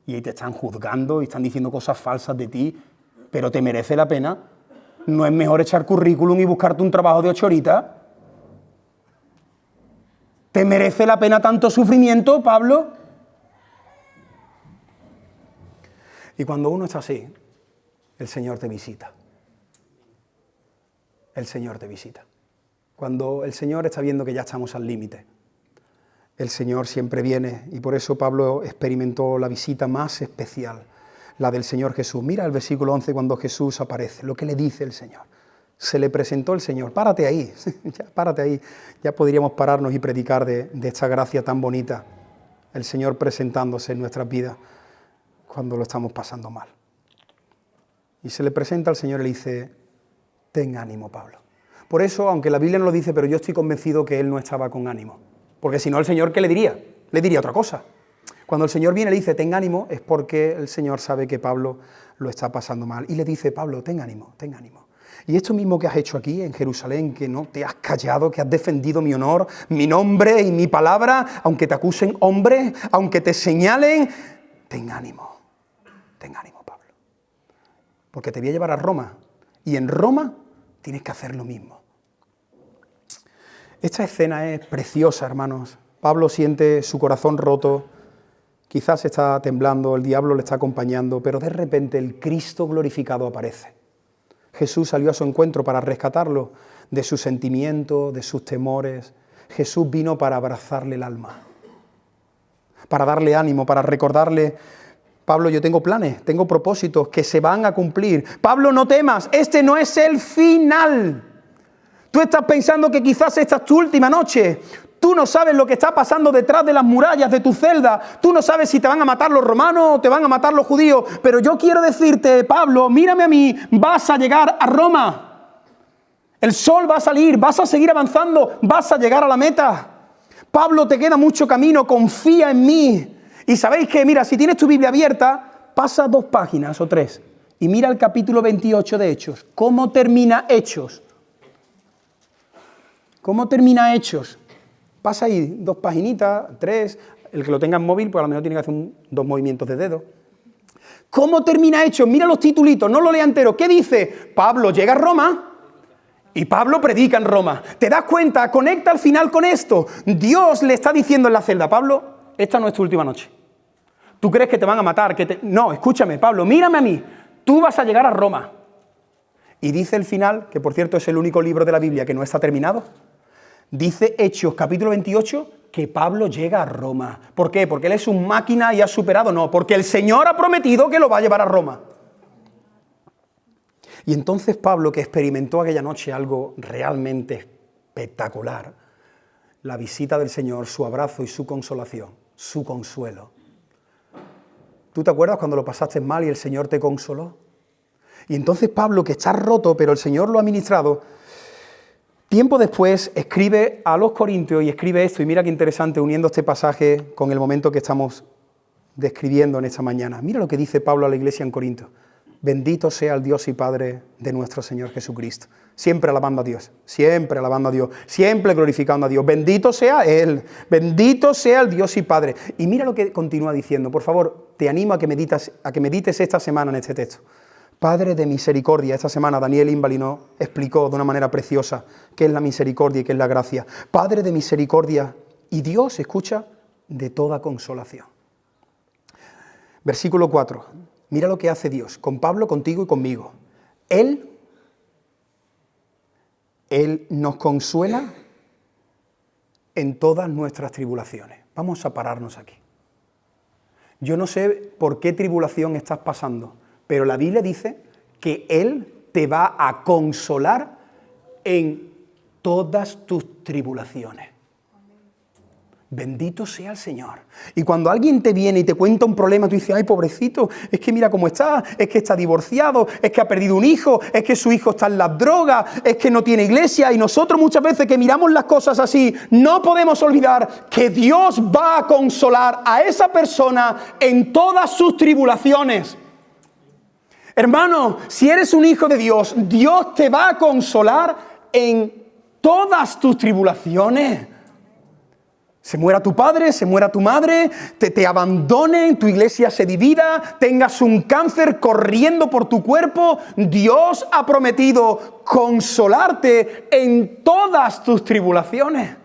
Y ahí te están juzgando y están diciendo cosas falsas de ti, pero ¿te merece la pena? ¿No es mejor echar currículum y buscarte un trabajo de 8 horitas? ¿Te merece la pena tanto sufrimiento, Pablo? Y cuando uno está así, el Señor te visita. El Señor te visita. Cuando el Señor está viendo que ya estamos al límite, el Señor siempre viene y por eso Pablo experimentó la visita más especial, la del Señor Jesús. Mira el versículo 11 cuando Jesús aparece, lo que le dice el Señor. Se le presentó el Señor. Párate ahí, ya, párate ahí. Ya podríamos pararnos y predicar de esta gracia tan bonita. El Señor presentándose en nuestras vidas cuando lo estamos pasando mal. Y se le presenta al Señor y le dice, ten ánimo, Pablo. Por eso, aunque la Biblia no lo dice, pero yo estoy convencido que él no estaba con ánimo. Porque si no, el Señor, ¿qué le diría? Le diría otra cosa. Cuando el Señor viene y le dice, ten ánimo, es porque el Señor sabe que Pablo lo está pasando mal. Y le dice, Pablo, ten ánimo, ten ánimo. Y esto mismo que has hecho aquí en Jerusalén, que no te has callado, que has defendido mi honor, mi nombre y mi palabra, aunque te acusen hombres, aunque te señalen, ten ánimo, Pablo. Porque te voy a llevar a Roma. Y en Roma tienes que hacer lo mismo. Esta escena es preciosa, hermanos. Pablo siente su corazón roto, quizás está temblando, el diablo le está acompañando, pero de repente el Cristo glorificado aparece. Jesús salió a su encuentro para rescatarlo de sus sentimientos, de sus temores. Jesús vino para abrazarle el alma, para darle ánimo, para recordarle, Pablo, yo tengo planes, tengo propósitos que se van a cumplir. Pablo, no temas, este no es el final. Tú estás pensando que quizás esta es tu última noche. Tú no sabes lo que está pasando detrás de las murallas de tu celda. Tú no sabes si te van a matar los romanos o te van a matar los judíos. Pero yo quiero decirte, Pablo, mírame a mí, vas a llegar a Roma. El sol va a salir, vas a seguir avanzando, vas a llegar a la meta. Pablo, te queda mucho camino, confía en mí. Y sabéis que, mira, si tienes tu Biblia abierta, pasa 2 páginas o 3 y mira el capítulo 28 de Hechos. ¿Cómo termina Hechos? ¿Cómo termina Hechos? Pasa ahí 2 paginitas, 3, el que lo tenga en móvil, pues a lo mejor tiene que hacer 2 movimientos de dedo. ¿Cómo termina Hechos? Mira los titulitos, no lo lea entero. ¿Qué dice? Pablo llega a Roma y Pablo predica en Roma. ¿Te das cuenta? Conecta al final con esto. Dios le está diciendo en la celda, Pablo, esta no es tu última noche. ¿Tú crees que te van a matar? No, escúchame, Pablo, mírame a mí. Tú vas a llegar a Roma. Y dice el final, que por cierto es el único libro de la Biblia que no está terminado. Dice Hechos, capítulo 28, que Pablo llega a Roma. ¿Por qué? ¿Porque él es un máquina y ha superado? No, porque el Señor ha prometido que lo va a llevar a Roma. Y entonces Pablo, que experimentó aquella noche algo realmente espectacular, la visita del Señor, su abrazo y su consolación, su consuelo. ¿Tú te acuerdas cuando lo pasaste mal y el Señor te consoló? Y entonces Pablo, que está roto, pero el Señor lo ha ministrado, tiempo después escribe a los Corintios y escribe esto, y mira qué interesante, uniendo este pasaje con el momento que estamos describiendo en esta mañana. Mira lo que dice Pablo a la iglesia en Corinto. Bendito sea el Dios y Padre de nuestro Señor Jesucristo. Siempre alabando a Dios, siempre glorificando a Dios. Bendito sea Él, bendito sea el Dios y Padre. Y mira lo que continúa diciendo. Por favor, te animo a que medites esta semana en este texto. Padre de misericordia. Esta semana Daniel Imbalino explicó de una manera preciosa qué es la misericordia y qué es la gracia. Padre de misericordia y Dios, escucha, de toda consolación. Versículo 4. Mira lo que hace Dios con Pablo, contigo y conmigo. Él nos consuela en todas nuestras tribulaciones. Vamos a pararnos aquí. Yo no sé por qué tribulación estás pasando, pero la Biblia dice que Él te va a consolar en todas tus tribulaciones. Bendito sea el Señor. Y cuando alguien te viene y te cuenta un problema, tú dices, ay, pobrecito, es que mira cómo está, es que está divorciado, es que ha perdido un hijo, es que su hijo está en las drogas, es que no tiene iglesia. Y nosotros muchas veces que miramos las cosas así, no podemos olvidar que Dios va a consolar a esa persona en todas sus tribulaciones. Hermano, si eres un hijo de Dios, Dios te va a consolar en todas tus tribulaciones. Se muera tu padre, se muera tu madre, te abandonen, tu iglesia se divida, tengas un cáncer corriendo por tu cuerpo. Dios ha prometido consolarte en todas tus tribulaciones.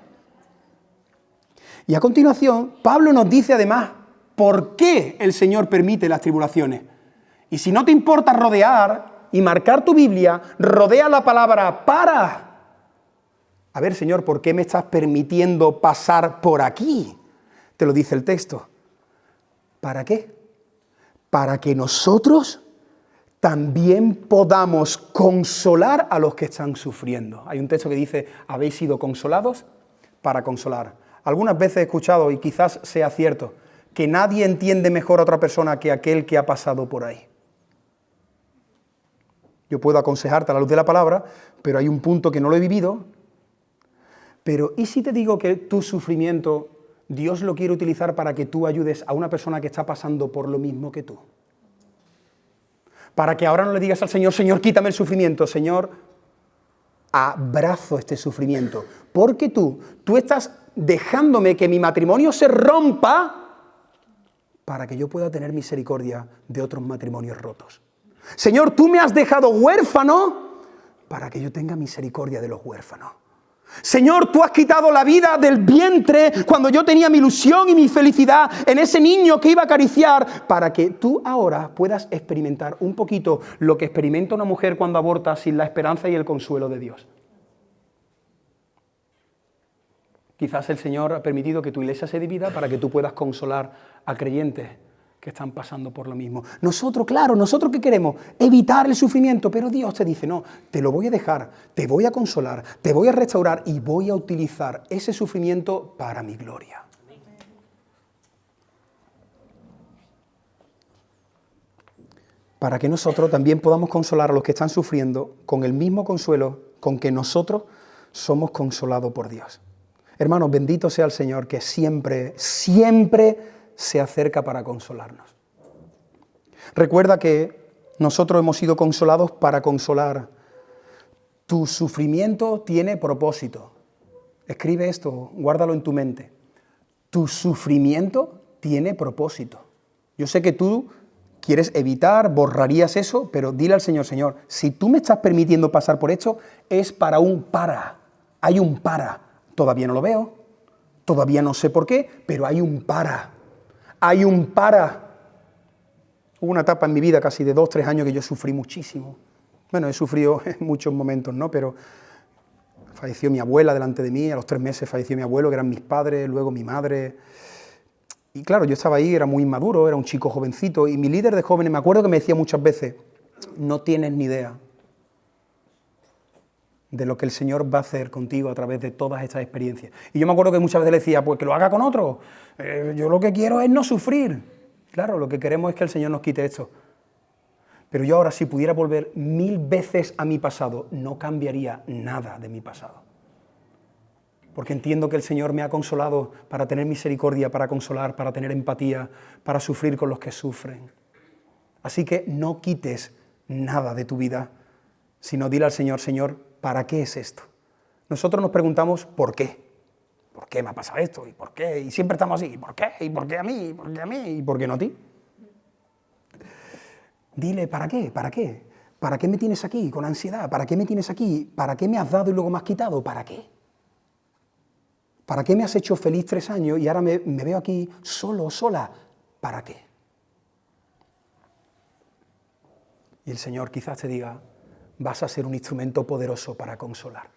Y a continuación, Pablo nos dice además por qué el Señor permite las tribulaciones. Y si no te importa rodear y marcar tu Biblia, rodea la palabra para. A ver, Señor, ¿por qué me estás permitiendo pasar por aquí? Te lo dice el texto. ¿Para qué? Para que nosotros también podamos consolar a los que están sufriendo. Hay un texto que dice, ¿habéis sido consolados? Para consolar. Algunas veces he escuchado, y quizás sea cierto, que nadie entiende mejor a otra persona que aquel que ha pasado por ahí. Yo puedo aconsejarte a la luz de la palabra, pero hay un punto que no lo he vivido. Pero ¿y si te digo que tu sufrimiento Dios lo quiere utilizar para que tú ayudes a una persona que está pasando por lo mismo que tú? Para que ahora no le digas al Señor, Señor, quítame el sufrimiento. Señor, abrazo este sufrimiento. Porque tú estás dejándome que mi matrimonio se rompa para que yo pueda tener misericordia de otros matrimonios rotos. Señor, tú me has dejado huérfano para que yo tenga misericordia de los huérfanos. Señor, tú has quitado la vida del vientre cuando yo tenía mi ilusión y mi felicidad en ese niño que iba a acariciar, para que tú ahora puedas experimentar un poquito lo que experimenta una mujer cuando aborta sin la esperanza y el consuelo de Dios. Quizás el Señor ha permitido que tu iglesia se divida para que tú puedas consolar a creyentes que están pasando por lo mismo. Nosotros, claro, ¿nosotros qué queremos? Evitar el sufrimiento, pero Dios te dice, no, te lo voy a dejar, te voy a consolar, te voy a restaurar y voy a utilizar ese sufrimiento para mi gloria. Para que nosotros también podamos consolar a los que están sufriendo con el mismo consuelo con que nosotros somos consolados por Dios. Hermanos, bendito sea el Señor que siempre, siempre se acerca para consolarnos. Recuerda que nosotros hemos sido consolados para consolar. Tu sufrimiento tiene propósito. Escribe esto, guárdalo en tu mente. Tu sufrimiento tiene propósito. Yo sé que tú quieres evitar, borrarías eso, pero dile al Señor, Señor, si tú me estás permitiendo pasar por esto, es para un para. Hay un para. Todavía no lo veo, todavía no sé por qué, pero hay un para. Hay un para. Hubo una etapa en mi vida casi de 2-3 años que yo sufrí muchísimo. Bueno, he sufrido en muchos momentos, ¿no? Pero falleció mi abuela delante de mí, a los 3 meses falleció mi abuelo, que eran mis padres, luego mi madre. Y claro, yo estaba ahí, era muy inmaduro, era un chico jovencito, y mi líder de jóvenes, me acuerdo que me decía muchas veces, no tienes ni idea de lo que el Señor va a hacer contigo a través de todas estas experiencias. Y yo me acuerdo que muchas veces le decía, pues que lo haga con otro. Yo lo que quiero es no sufrir. Claro, lo que queremos es que el Señor nos quite esto. Pero yo ahora, si pudiera volver 1000 veces a mi pasado, no cambiaría nada de mi pasado. Porque entiendo que el Señor me ha consolado para tener misericordia, para consolar, para tener empatía, para sufrir con los que sufren. Así que no quites nada de tu vida, sino dile al Señor, Señor, ¿para qué es esto? Nosotros nos preguntamos, ¿por qué? ¿Por qué me ha pasado esto? ¿Y por qué? Y siempre estamos así, ¿y por qué? ¿Y por qué a mí? ¿Y por qué a mí? ¿Y por qué no a ti? Dile, ¿para qué? ¿Para qué? ¿Para qué me tienes aquí con ansiedad? ¿Para qué me tienes aquí? ¿Para qué me has dado y luego me has quitado? ¿Para qué? ¿Para qué me has hecho feliz 3 años y ahora me veo aquí solo, sola? ¿Para qué? Y el Señor quizás te diga, vas a ser un instrumento poderoso para consolar.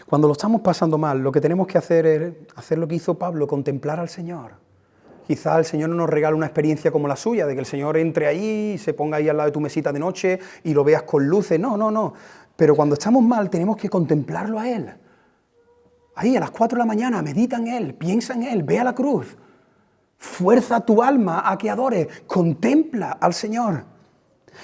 Cuando lo estamos pasando mal, lo que tenemos que hacer es hacer lo que hizo Pablo, contemplar al Señor. Quizá el Señor no nos regale una experiencia como la suya, de que el Señor entre ahí y se ponga ahí al lado de tu mesita de noche y lo veas con luces. No. Pero cuando estamos mal tenemos que contemplarlo a Él. Ahí a las 4 de la mañana, medita en Él, piensa en Él, ve a la cruz. Fuerza tu alma a que adore, contempla al Señor.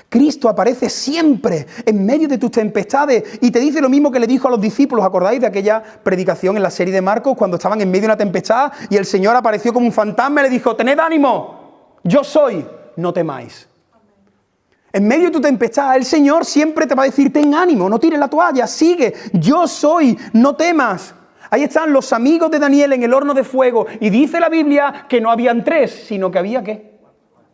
Cristo aparece siempre en medio de tus tempestades y te dice lo mismo que le dijo a los discípulos. ¿Acordáis de aquella predicación en la serie de Marcos cuando estaban en medio de una tempestad y el Señor apareció como un fantasma y le dijo, tened ánimo, yo soy, no temáis? En medio de tu tempestad el Señor siempre te va a decir, ten ánimo, no tires la toalla, sigue, yo soy, no temas. Ahí están los amigos de Daniel en el horno de fuego y dice la Biblia que no habían 3, sino que había ¿qué?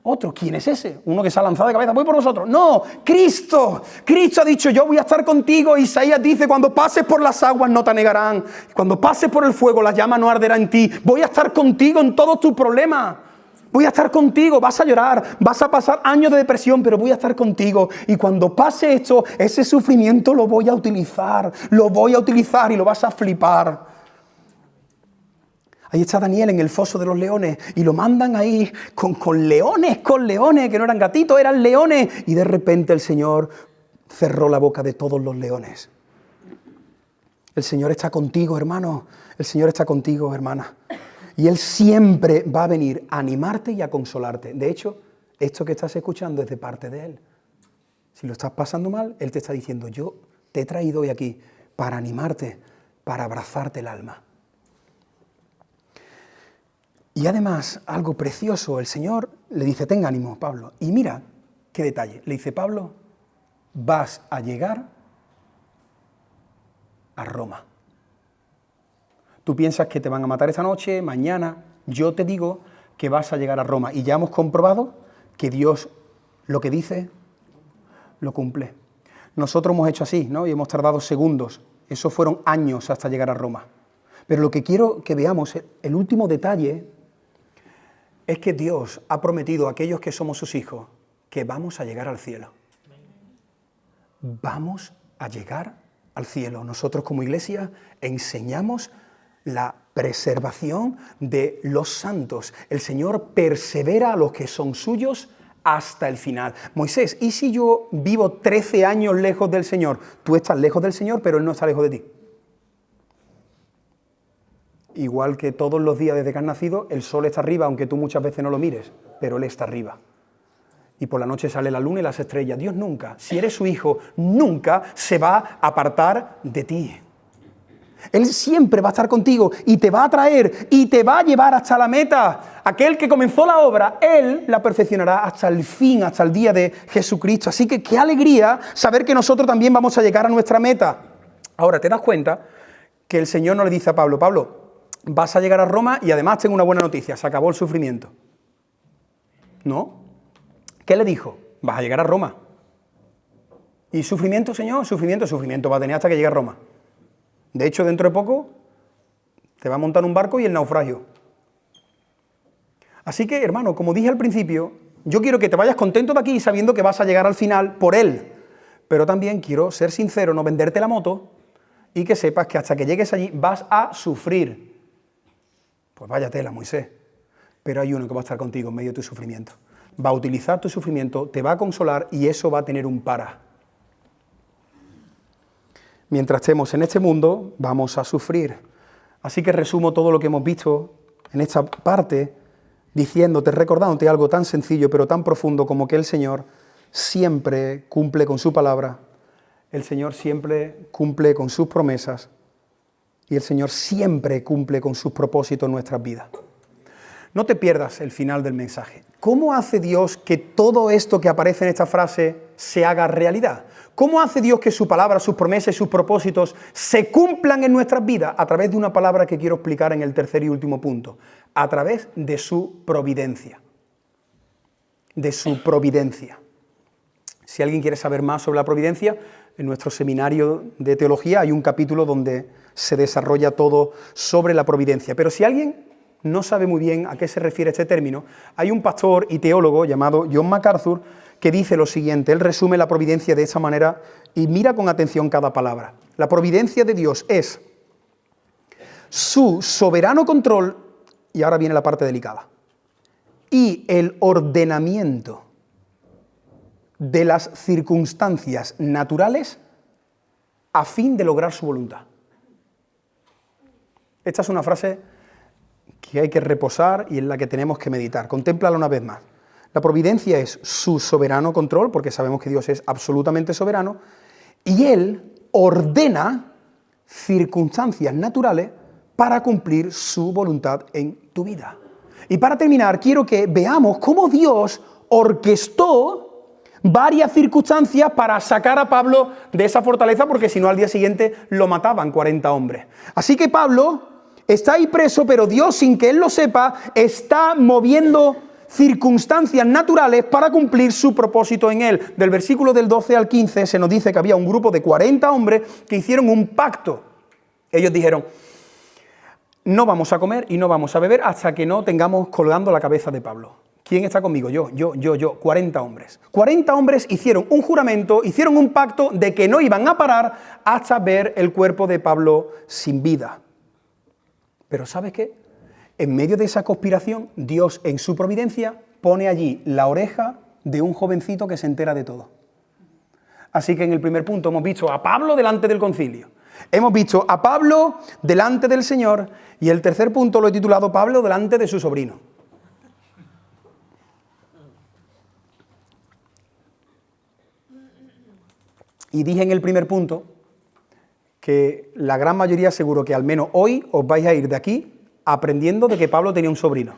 Otro. ¿Quién es ese? Uno que se ha lanzado de cabeza, voy por vosotros. No, Cristo. Cristo ha dicho, yo voy a estar contigo. Isaías dice, cuando pases por las aguas no te anegarán. Cuando pases por el fuego, la llama no arderá en ti. Voy a estar contigo en todos tus problemas. Voy a estar contigo, vas a llorar, vas a pasar años de depresión, pero voy a estar contigo. Y cuando pase esto, ese sufrimiento lo voy a utilizar y lo vas a flipar. Ahí está Daniel en el foso de los leones y lo mandan ahí con leones, que no eran gatitos, eran leones. Y de repente el Señor cerró la boca de todos los leones. El Señor está contigo, hermano. El Señor está contigo, hermana. Y Él siempre va a venir a animarte y a consolarte. De hecho, esto que estás escuchando es de parte de Él. Si lo estás pasando mal, Él te está diciendo, yo te he traído hoy aquí para animarte, para abrazarte el alma. Y además, algo precioso, el Señor le dice, ten ánimo, Pablo. Y mira qué detalle, le dice, Pablo, vas a llegar a Roma. Tú piensas que te van a matar esta noche, mañana. Yo te digo que vas a llegar a Roma. Y ya hemos comprobado que Dios lo que dice, lo cumple. Nosotros hemos hecho así, ¿no? Y hemos tardado segundos. Eso fueron años hasta llegar a Roma. Pero lo que quiero que veamos, el último detalle, es que Dios ha prometido a aquellos que somos sus hijos que vamos a llegar al cielo. Vamos a llegar al cielo. Nosotros como iglesia enseñamos la preservación de los santos. El Señor persevera a los que son suyos hasta el final. Moisés, ¿y si yo vivo 13 años lejos del Señor? Tú estás lejos del Señor, pero Él no está lejos de ti. Igual que todos los días desde que has nacido, el sol está arriba, aunque tú muchas veces no lo mires, pero Él está arriba. Y por la noche sale la luna y las estrellas. Dios nunca, si eres su hijo, nunca se va a apartar de ti. Él siempre va a estar contigo y te va a traer y te va a llevar hasta la meta. Aquel que comenzó la obra, Él la perfeccionará hasta el fin, hasta el día de Jesucristo. Así que qué alegría saber que nosotros también vamos a llegar a nuestra meta. Ahora, ¿te das cuenta que el Señor no le dice a Pablo, Pablo, vas a llegar a Roma y además tengo una buena noticia, se acabó el sufrimiento? ¿No? ¿Qué le dijo? Vas a llegar a Roma. ¿Y sufrimiento, Señor? Sufrimiento va a tener hasta que llegue a Roma. De hecho, dentro de poco te va a montar un barco y el naufragio. Así que, hermano, como dije al principio, yo quiero que te vayas contento de aquí sabiendo que vas a llegar al final por Él. Pero también quiero ser sincero, no venderte la moto y que sepas que hasta que llegues allí vas a sufrir. Pues vaya tela, Moisés. Pero hay uno que va a estar contigo en medio de tu sufrimiento. Va a utilizar tu sufrimiento, te va a consolar y eso va a tener un para. Mientras estemos en este mundo, vamos a sufrir. Así que resumo todo lo que hemos visto en esta parte, diciéndote, recordándote algo tan sencillo pero tan profundo como que el Señor siempre cumple con su palabra, el Señor siempre cumple con sus promesas y el Señor siempre cumple con sus propósitos en nuestras vidas. No te pierdas el final del mensaje. ¿Cómo hace Dios que todo esto que aparece en esta frase se haga realidad? ¿Cómo hace Dios que su palabra, sus promesas y sus propósitos se cumplan en nuestras vidas? A través de una palabra que quiero explicar en el tercer y último punto. A través de su providencia. De su providencia. Si alguien quiere saber más sobre la providencia, en nuestro seminario de teología hay un capítulo donde se desarrolla todo sobre la providencia. Pero si alguien no sabe muy bien a qué se refiere este término, hay un pastor y teólogo llamado John MacArthur que dice lo siguiente, él resume la providencia de esa manera y mira con atención cada palabra. La providencia de Dios es su soberano control, y ahora viene la parte delicada, y el ordenamiento de las circunstancias naturales a fin de lograr su voluntad. Esta es una frase que hay que reposar y en la que tenemos que meditar. Contémplala una vez más. La providencia es su soberano control, porque sabemos que Dios es absolutamente soberano, y Él ordena circunstancias naturales para cumplir su voluntad en tu vida. Y para terminar, quiero que veamos cómo Dios orquestó varias circunstancias para sacar a Pablo de esa fortaleza, porque si no al día siguiente lo mataban 40 hombres. Así que Pablo está ahí preso, pero Dios, sin que él lo sepa, está moviendo circunstancias naturales para cumplir su propósito en él. Del versículo del 12 al 15 se nos dice que había un grupo de 40 hombres que hicieron un pacto. Ellos dijeron, no vamos a comer y no vamos a beber hasta que no tengamos colgando la cabeza de Pablo. ¿Quién está conmigo? Yo, 40 hombres. 40 hombres hicieron un juramento, hicieron un pacto de que no iban a parar hasta ver el cuerpo de Pablo sin vida. Pero ¿sabes qué? En medio de esa conspiración, Dios en su providencia pone allí la oreja de un jovencito que se entera de todo. Así que en el primer punto hemos visto a Pablo delante del concilio. Hemos visto a Pablo delante del Señor y el tercer punto lo he titulado Pablo delante de su sobrino. Y dije en el primer punto que la gran mayoría seguro que al menos hoy os vais a ir de aquí aprendiendo de que Pablo tenía un sobrino.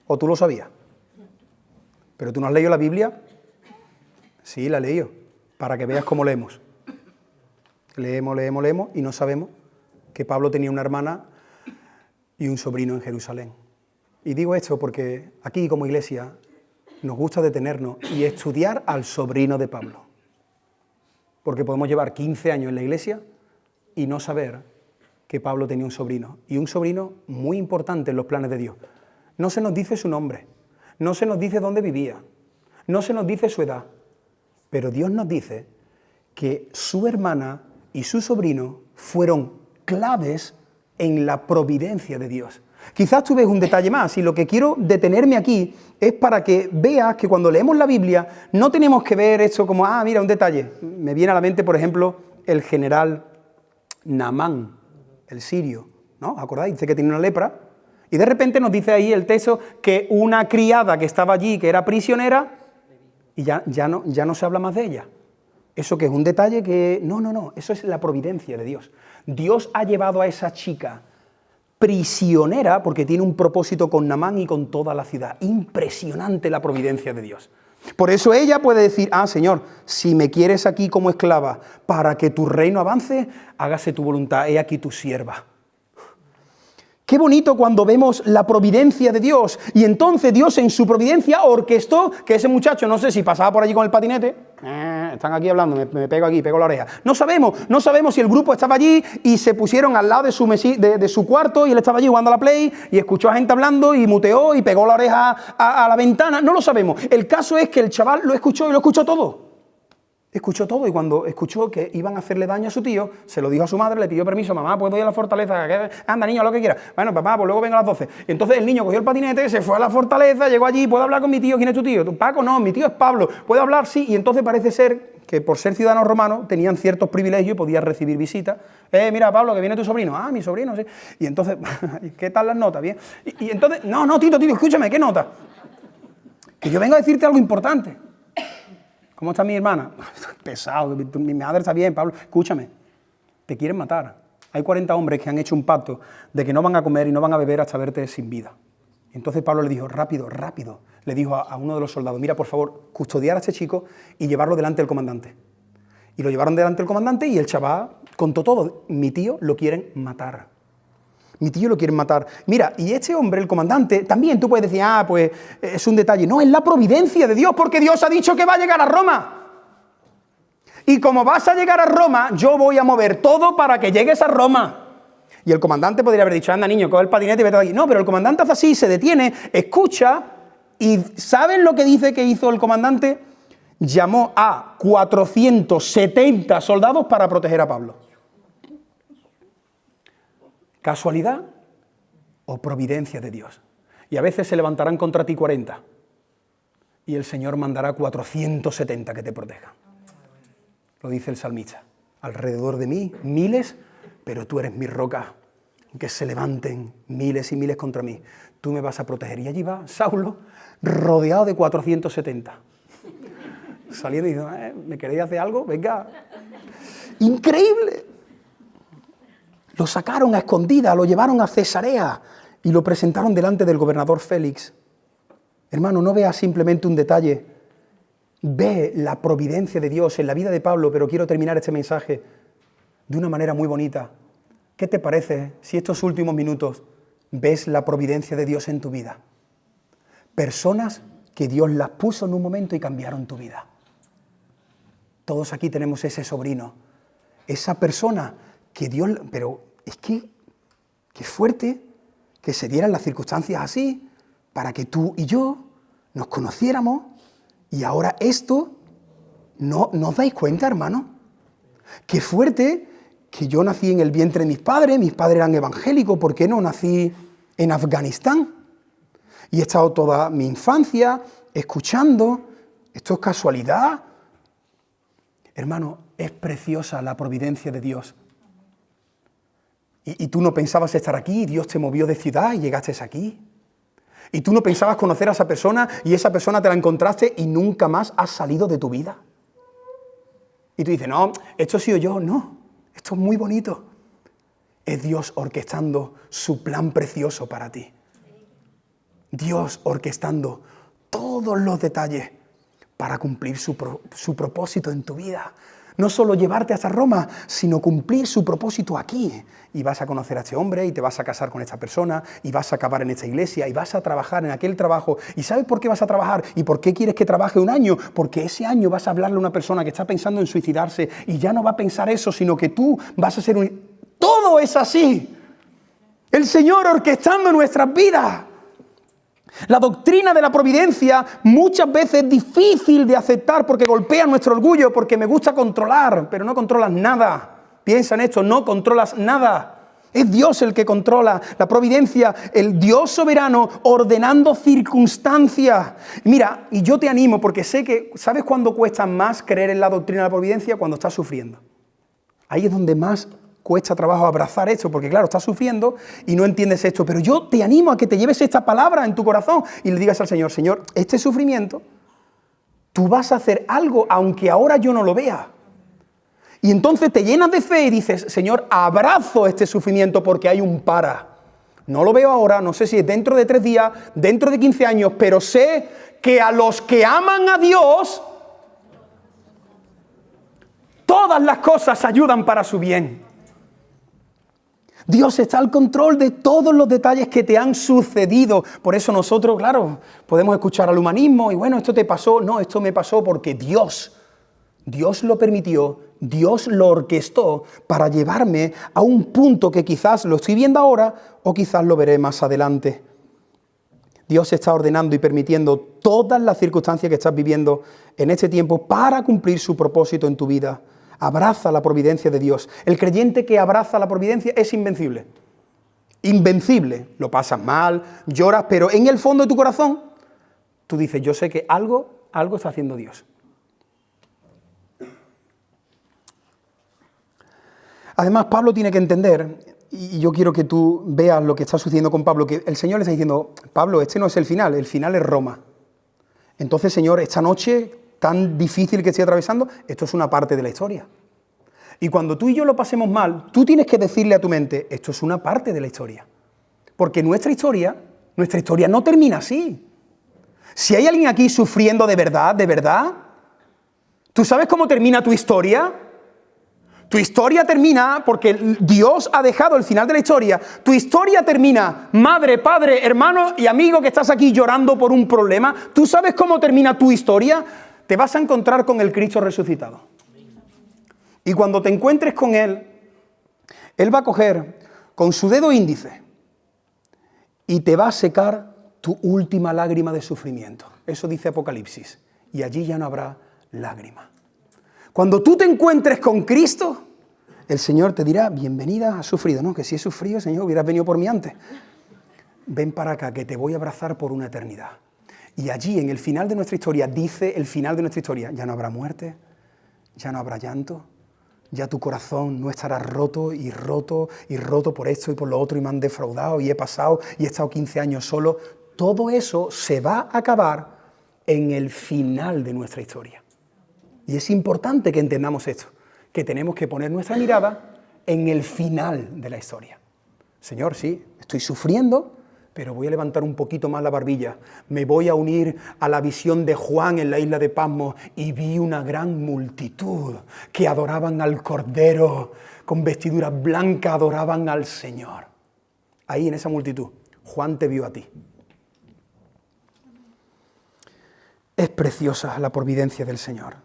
¿O tú lo sabías? ¿Pero tú no has leído la Biblia? Sí, la he leído, para que veas cómo leemos. Leemos y no sabemos que Pablo tenía una hermana y un sobrino en Jerusalén. Y digo esto porque aquí como iglesia nos gusta detenernos y estudiar al sobrino de Pablo. Porque podemos llevar 15 años en la iglesia y no saber que Pablo tenía un sobrino. Y un sobrino muy importante en los planes de Dios. No se nos dice su nombre, no se nos dice dónde vivía, no se nos dice su edad. Pero Dios nos dice que su hermana y su sobrino fueron claves en la providencia de Dios. Quizás tú ves un detalle más, y lo que quiero detenerme aquí es para que veas que cuando leemos la Biblia no tenemos que ver esto como, mira, un detalle. Me viene a la mente, por ejemplo, el general Naamán, el sirio, ¿no? ¿Acordáis? Dice que tiene una lepra, y de repente nos dice ahí el texto que una criada que estaba allí, que era prisionera, y ya no se habla más de ella. Eso que es un detalle que... No, eso es la providencia de Dios. Dios ha llevado a esa chica prisionera porque tiene un propósito con Naamán y con toda la ciudad. Impresionante la providencia de Dios. Por eso ella puede decir, Señor, si me quieres aquí como esclava para que tu reino avance, hágase tu voluntad, he aquí tu sierva. Qué bonito cuando vemos la providencia de Dios. Y entonces Dios en su providencia orquestó que ese muchacho, no sé si pasaba por allí con el patinete, están aquí hablando, me pego aquí, pego la oreja. No sabemos si el grupo estaba allí y se pusieron al lado de su cuarto y él estaba allí jugando a la Play y escuchó a gente hablando y muteó y pegó la oreja a la ventana. No lo sabemos. El caso es que el chaval lo escuchó y lo escuchó todo. Escuchó todo y cuando escuchó que iban a hacerle daño a su tío, se lo dijo a su madre, le pidió permiso, mamá, ¿puedo ir a la fortaleza? Anda, niño, lo que quieras. Bueno, papá, pues luego vengo a las 12. Entonces el niño cogió el patinete, se fue a la fortaleza, llegó allí, ¿puedo hablar con mi tío? ¿Quién es tu tío? Paco, no, mi tío es Pablo. ¿Puedo hablar? Sí. Y entonces parece ser que por ser ciudadanos romanos tenían ciertos privilegios y podían recibir visitas. Mira, Pablo, que viene tu sobrino. Mi sobrino, sí. Y entonces, ¿qué tal las notas? Bien. Y entonces, no, Tito, escúchame, ¿qué nota? Que yo vengo a decirte algo importante. ¿Cómo está mi hermana? Pesado, mi madre está bien, Pablo. Escúchame, te quieren matar. Hay 40 hombres que han hecho un pacto de que no van a comer y no van a beber hasta verte sin vida. Entonces Pablo le dijo, rápido, le dijo a uno de los soldados, mira, por favor, custodiar a este chico y llevarlo delante del comandante. Y lo llevaron delante del comandante y el chaval contó todo. Mi tío lo quieren matar. Mi tío lo quieren matar. Mira, y este hombre, el comandante, también tú puedes decir, pues es un detalle. No, es la providencia de Dios, porque Dios ha dicho que va a llegar a Roma. Y como vas a llegar a Roma, yo voy a mover todo para que llegues a Roma. Y el comandante podría haber dicho, anda niño, coge el patinete y vete de aquí. No, pero el comandante hace así, se detiene, escucha, y ¿saben lo que dice que hizo el comandante? Llamó a 470 soldados para proteger a Pablo. ¿Casualidad o providencia de Dios? Y a veces se levantarán contra ti 40 y el Señor mandará 470 que te protejan. Lo dice el salmista. Alrededor de mí, miles, pero tú eres mi roca. Que se levanten miles y miles contra mí. Tú me vas a proteger. Y allí va Saulo, rodeado de 470. Saliendo y diciendo, ¿me queréis hacer algo? Venga. Increíble. Lo sacaron a escondidas, lo llevaron a Cesarea y lo presentaron delante del gobernador Félix. Hermano, no veas simplemente un detalle, ve la providencia de Dios en la vida de Pablo, pero quiero terminar este mensaje de una manera muy bonita. ¿Qué te parece si estos últimos minutos ves la providencia de Dios en tu vida? Personas que Dios las puso en un momento y cambiaron tu vida. Todos aquí tenemos ese sobrino, esa persona que Dios... Pero es que, qué fuerte que se dieran las circunstancias así, para que tú y yo nos conociéramos, y ahora esto, ¿no os dais cuenta, hermano? Qué fuerte que yo nací en el vientre de mis padres eran evangélicos, ¿por qué no nací en Afganistán? Y he estado toda mi infancia escuchando, ¿esto es casualidad? Hermano, es preciosa la providencia de Dios. Y tú no pensabas estar aquí, y Dios te movió de ciudad y llegaste aquí. Y tú no pensabas conocer a esa persona y esa persona te la encontraste y nunca más has salido de tu vida. Y tú dices, no, esto he sido yo. No, esto es muy bonito. Es Dios orquestando su plan precioso para ti. Dios orquestando todos los detalles para cumplir su propósito en tu vida. No solo llevarte hasta Roma, sino cumplir su propósito aquí. Y vas a conocer a este hombre, y te vas a casar con esta persona, y vas a acabar en esta iglesia, y vas a trabajar en aquel trabajo. ¿Y sabes por qué vas a trabajar? ¿Y por qué quieres que trabaje un año? Porque ese año vas a hablarle a una persona que está pensando en suicidarse, y ya no va a pensar eso, sino que tú vas a ser un... Todo es así. El Señor orquestando nuestras vidas. La doctrina de la providencia muchas veces es difícil de aceptar porque golpea nuestro orgullo, porque me gusta controlar, pero no controlas nada. Piensa en esto, no controlas nada. Es Dios el que controla la providencia, el Dios soberano ordenando circunstancias. Mira, y yo te animo porque sé que, ¿sabes cuándo cuesta más creer en la doctrina de la providencia? Cuando estás sufriendo. Ahí es donde más cuesta trabajo abrazar esto, porque claro, estás sufriendo y no entiendes esto, pero yo te animo a que te lleves esta palabra en tu corazón y le digas al Señor, Señor, este sufrimiento, tú vas a hacer algo aunque ahora yo no lo vea. Y entonces te llenas de fe y dices, Señor, abrazo este sufrimiento porque hay un para. No lo veo ahora, no sé si es dentro de 3 días, dentro de 15 años, pero sé que a los que aman a Dios, todas las cosas ayudan para su bien. Dios está al control de todos los detalles que te han sucedido. Por eso nosotros, claro, podemos escuchar al humanismo y bueno, esto te pasó. No, esto me pasó porque Dios lo permitió, Dios lo orquestó para llevarme a un punto que quizás lo estoy viendo ahora o quizás lo veré más adelante. Dios está ordenando y permitiendo todas las circunstancias que estás viviendo en este tiempo para cumplir su propósito en tu vida. Abraza la providencia de Dios. El creyente que abraza la providencia es invencible. Invencible. Lo pasas mal, lloras, pero en el fondo de tu corazón, tú dices, yo sé que algo está haciendo Dios. Además, Pablo tiene que entender, y yo quiero que tú veas lo que está sucediendo con Pablo, que el Señor le está diciendo, Pablo, este no es el final es Roma. Entonces, Señor, esta noche tan difícil que estoy atravesando, esto es una parte de la historia. Y cuando tú y yo lo pasemos mal, tú tienes que decirle a tu mente, esto es una parte de la historia. Porque nuestra historia no termina así. Si hay alguien aquí sufriendo de verdad, ¿tú sabes cómo termina tu historia? Tu historia termina porque Dios ha dejado el final de la historia. Tu historia termina, madre, padre, hermano y amigo que estás aquí llorando por un problema. ¿Tú sabes cómo termina tu historia? Te vas a encontrar con el Cristo resucitado. Y cuando te encuentres con Él, Él va a coger con su dedo índice y te va a secar tu última lágrima de sufrimiento. Eso dice Apocalipsis. Y allí ya no habrá lágrima. Cuando tú te encuentres con Cristo, el Señor te dirá, bienvenida, has sufrido. No, que si he sufrido, Señor, hubieras venido por mí antes. Ven para acá, que te voy a abrazar por una eternidad. Y allí, en el final de nuestra historia, dice el final de nuestra historia, ya no habrá muerte, ya no habrá llanto, ya tu corazón no estará roto y roto y roto por esto y por lo otro y me han defraudado y he pasado y he estado 15 años solo. Todo eso se va a acabar en el final de nuestra historia. Y es importante que entendamos esto, que tenemos que poner nuestra mirada en el final de la historia. Señor, sí, estoy sufriendo, pero voy a levantar un poquito más la barbilla. Me voy a unir a la visión de Juan en la isla de Patmos y vi una gran multitud que adoraban al Cordero, con vestiduras blancas adoraban al Señor. Ahí en esa multitud, Juan te vio a ti. Es preciosa la providencia del Señor.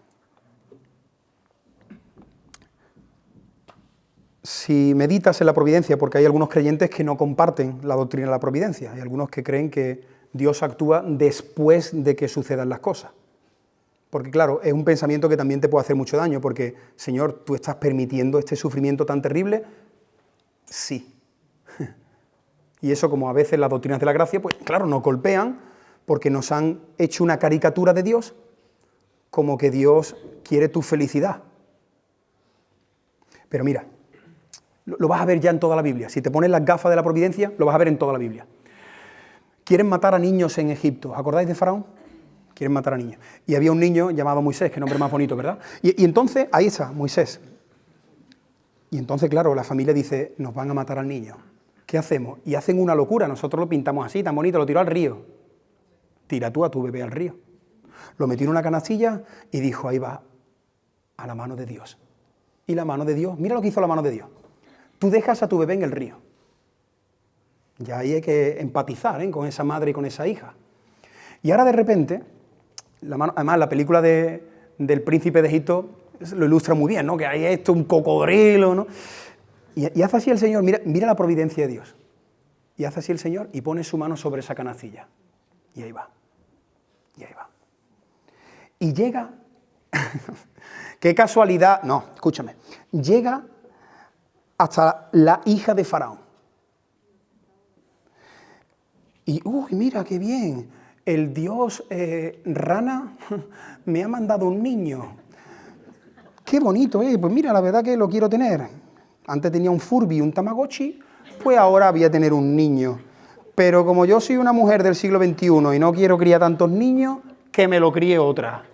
Si meditas en la providencia, porque hay algunos creyentes que no comparten la doctrina de la providencia, hay algunos que creen que Dios actúa después de que sucedan las cosas. Porque claro, es un pensamiento que también te puede hacer mucho daño, porque, Señor, ¿tú estás permitiendo este sufrimiento tan terrible? Sí. Y eso, como a veces las doctrinas de la gracia, pues claro, nos golpean porque nos han hecho una caricatura de Dios, como que Dios quiere tu felicidad. Pero mira, lo vas a ver ya en toda la Biblia. Si te pones las gafas de la providencia, lo vas a ver en toda la Biblia. Quieren matar a niños en Egipto. ¿Acordáis de Faraón? quieren matar a niños. Y había un niño llamado Moisés, que nombre más bonito, ¿verdad? Y entonces, ahí está, Moisés. Y entonces, claro, la familia dice, nos van a matar al niño. ¿Qué hacemos? Y hacen una locura, nosotros lo pintamos así, tan bonito, lo tiró al río. Tira tú a tu bebé al río. Lo metió en una canastilla y dijo, ahí va, a la mano de Dios. Y la mano de Dios, mira lo que hizo la mano de Dios. Tú dejas a tu bebé en el río. Ya ahí hay que empatizar, con esa madre y con esa hija. Y ahora de repente, además la película del príncipe de Egipto lo ilustra muy bien, ¿no? Que hay esto, un cocodrilo, ¿no? Y hace así el Señor, mira la providencia de Dios. Y hace así el Señor y pone su mano sobre esa canastilla. Y ahí va. Y ahí va. Y llega, qué casualidad, no, escúchame, llega hasta la hija de Faraón. Y, uy, mira qué bien, el dios Rana me ha mandado un niño. Qué bonito, pues mira, la verdad que lo quiero tener. Antes tenía un Furby, un Tamagotchi, pues ahora voy a tener un niño. Pero como yo soy una mujer del siglo XXI y no quiero criar tantos niños, que me lo críe otra.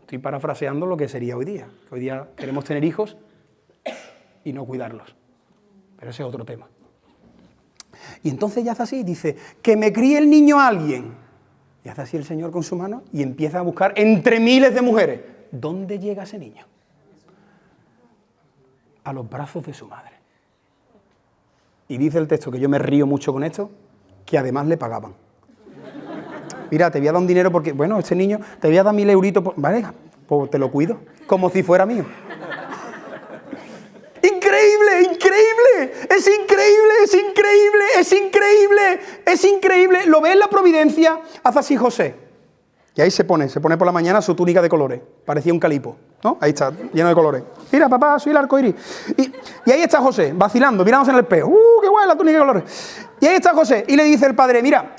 Estoy parafraseando lo que sería hoy día. Hoy día queremos tener hijos y no cuidarlos. Pero ese es otro tema. Y entonces ya hace así, dice, que me críe el niño a alguien. Y hace así el Señor con su mano y empieza a buscar entre miles de mujeres. ¿Dónde llega ese niño? A los brazos de su madre. Y dice el texto, que yo me río mucho con esto, que además le pagaban. Mira, te voy a dar un dinero porque, bueno, este niño, te voy a dar 1.000 euritos, vale, pues te lo cuido, como si fuera mío. ¡Increíble, increíble! ¡Es increíble, es increíble, es increíble, es increíble! ¿Lo ves la providencia? Haz así José. Y ahí se pone por la mañana su túnica de colores, parecía un calipo, ¿no? Ahí está, lleno de colores. Mira, papá, soy el arcoíris. Y ahí está José, vacilando, mirándose en el espejo. ¡Qué guay la túnica de colores! Y ahí está José, y le dice el padre, mira,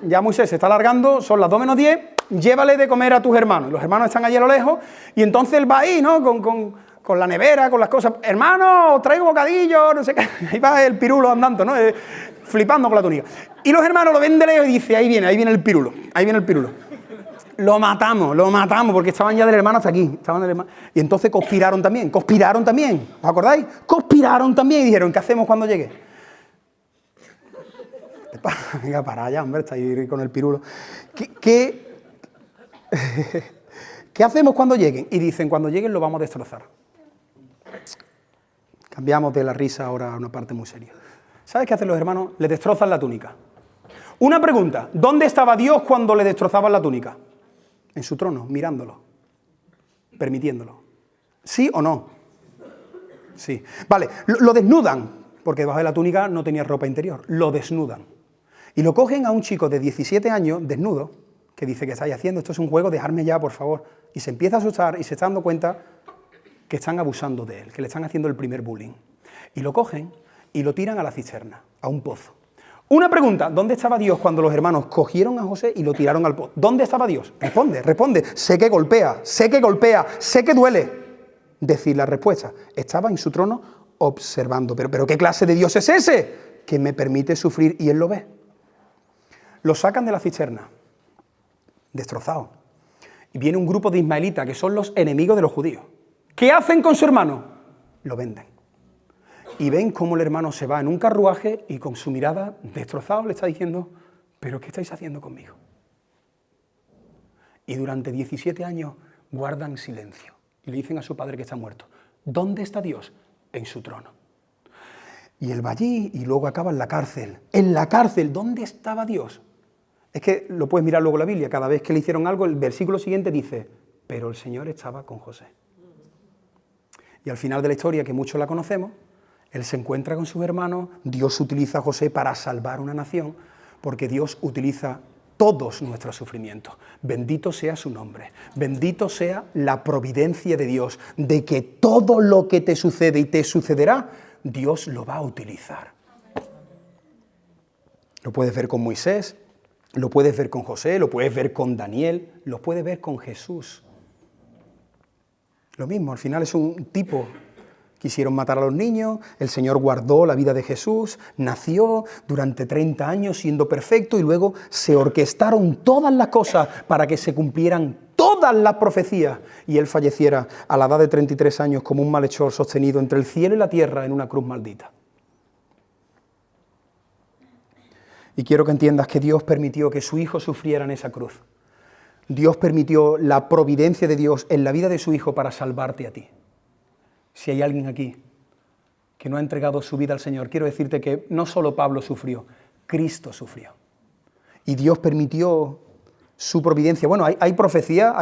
ya Moisés se está alargando, son las 2 menos 10, llévale de comer a tus hermanos. Y los hermanos están allí a lo lejos, y entonces él va ahí, ¿no? Con la nevera, con las cosas. Hermano, traigo bocadillo, no sé qué. Ahí va el pirulo andando, ¿no? Flipando con la túnica. Y los hermanos lo ven de lejos y dicen, ahí viene el pirulo, ahí viene el pirulo. Lo matamos, porque estaban ya del hermano hasta aquí. Y entonces conspiraron también. ¿Os acordáis? Conspiraron también y dijeron, ¿qué hacemos cuando llegue? Venga, para allá, hombre, está ahí con el pirulo. ¿Qué hacemos cuando lleguen? Y dicen, cuando lleguen lo vamos a destrozar. Cambiamos de la risa ahora a una parte muy seria. ¿Sabes qué hacen los hermanos? Le destrozan la túnica. Una pregunta, ¿dónde estaba Dios cuando le destrozaban la túnica? En su trono, mirándolo, permitiéndolo. ¿Sí o no? Sí. Vale, lo desnudan, porque debajo de la túnica no tenía ropa interior. Lo desnudan. Y lo cogen a un chico de 17 años, desnudo, que dice, ¿qué estáis haciendo? Esto es un juego, dejadme ya, por favor. Y se empieza a asustar y se está dando cuenta que están abusando de él, que le están haciendo el primer bullying. Y lo cogen y lo tiran a la cisterna, a un pozo. Una pregunta, ¿dónde estaba Dios cuando los hermanos cogieron a José y lo tiraron al pozo? ¿Dónde estaba Dios? Responde. Sé que golpea, sé que duele. Decir la respuesta. Estaba en su trono observando. ¿Pero qué clase de Dios es ese? Que me permite sufrir y él lo ve. Lo sacan de la cisterna, destrozado. Y viene un grupo de ismaelitas, que son los enemigos de los judíos. ¿Qué hacen con su hermano? Lo venden. Y ven cómo el hermano se va en un carruaje y con su mirada destrozado le está diciendo, ¿pero qué estáis haciendo conmigo? Y durante 17 años guardan silencio y le dicen a su padre que está muerto. ¿Dónde está Dios? En su trono. Y él va allí y luego acaba en la cárcel. En la cárcel, ¿dónde estaba Dios? Es que lo puedes mirar luego en la Biblia, cada vez que le hicieron algo, el versículo siguiente dice, pero el Señor estaba con José. Y al final de la historia, que muchos la conocemos, él se encuentra con sus hermanos, Dios utiliza a José para salvar una nación, porque Dios utiliza todos nuestros sufrimientos. Bendito sea su nombre, bendito sea la providencia de Dios, de que todo lo que te sucede y te sucederá, Dios lo va a utilizar. Lo puedes ver con Moisés, lo puedes ver con José, lo puedes ver con Daniel, lo puedes ver con Jesús. Lo mismo, al final es un tipo Quisieron matar a los niños, el Señor guardó la vida de Jesús, nació durante 30 años siendo perfecto y luego se orquestaron todas las cosas para que se cumplieran todas las profecías y Él falleciera a la edad de 33 años como un malhechor sostenido entre el cielo y la tierra en una cruz maldita. Y quiero que entiendas que Dios permitió que su Hijo sufriera en esa cruz. Dios permitió la providencia de Dios en la vida de su Hijo para salvarte a ti. Si hay alguien aquí que no ha entregado su vida al Señor, quiero decirte que no solo Pablo sufrió, Cristo sufrió. Y Dios permitió su providencia. Bueno, hay profecías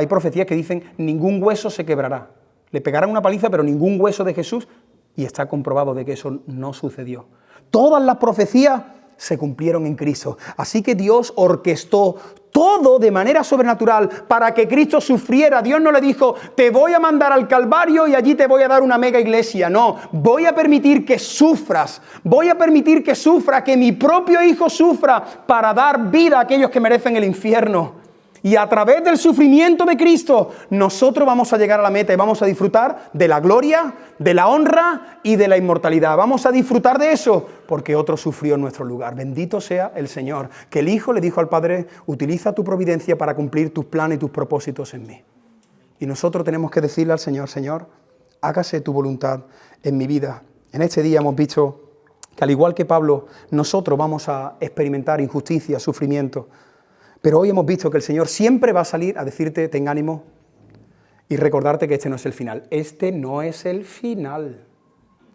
que dicen ningún hueso se quebrará. Le pegarán una paliza, pero ningún hueso de Jesús, y está comprobado de que eso no sucedió. Todas las profecías se cumplieron en Cristo. Así que Dios orquestó todo de manera sobrenatural para que Cristo sufriera. Dios no le dijo, te voy a mandar al Calvario y allí te voy a dar una mega iglesia. No, voy a permitir que sufras. Voy a permitir que sufra, que mi propio Hijo sufra para dar vida a aquellos que merecen el infierno. Y a través del sufrimiento de Cristo, nosotros vamos a llegar a la meta y vamos a disfrutar de la gloria, de la honra y de la inmortalidad. Vamos a disfrutar de eso porque otro sufrió en nuestro lugar. Bendito sea el Señor, que el Hijo le dijo al Padre, utiliza tu providencia para cumplir tus planes y tus propósitos en mí. Y nosotros tenemos que decirle al Señor, Señor, hágase tu voluntad en mi vida. En este día hemos visto que al igual que Pablo, nosotros vamos a experimentar injusticia, sufrimiento. Pero hoy hemos visto que el Señor siempre va a salir a decirte, ten ánimo, y recordarte que este no es el final. Este no es el final.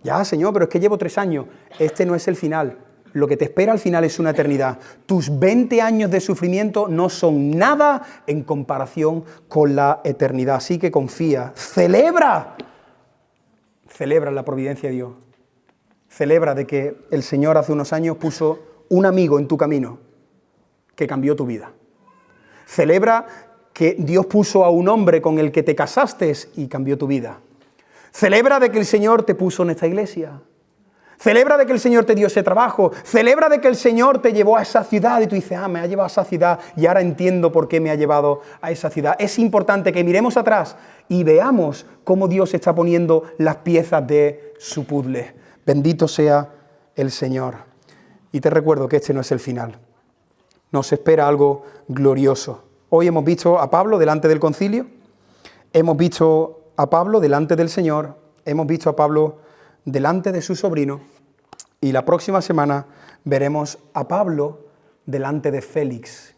Ya, Señor, pero es que llevo 3 años. Este no es el final. Lo que te espera al final es una eternidad. Tus 20 años de sufrimiento no son nada en comparación con la eternidad. Así que confía, celebra la providencia de Dios. Celebra de que el Señor hace unos años puso un amigo en tu camino que cambió tu vida. Celebra que Dios puso a un hombre con el que te casaste y cambió tu vida. Celebra de que el Señor te puso en esta iglesia. Celebra de que el Señor te dio ese trabajo. Celebra de que el Señor te llevó a esa ciudad y tú dices, me ha llevado a esa ciudad y ahora entiendo por qué me ha llevado a esa ciudad. Es importante que miremos atrás y veamos cómo Dios está poniendo las piezas de su puzzle. Bendito sea el Señor. Y te recuerdo que este no es el final. Nos espera algo glorioso. Hoy hemos visto a Pablo delante del concilio, hemos visto a Pablo delante del Señor, hemos visto a Pablo delante de su sobrino y la próxima semana veremos a Pablo delante de Félix.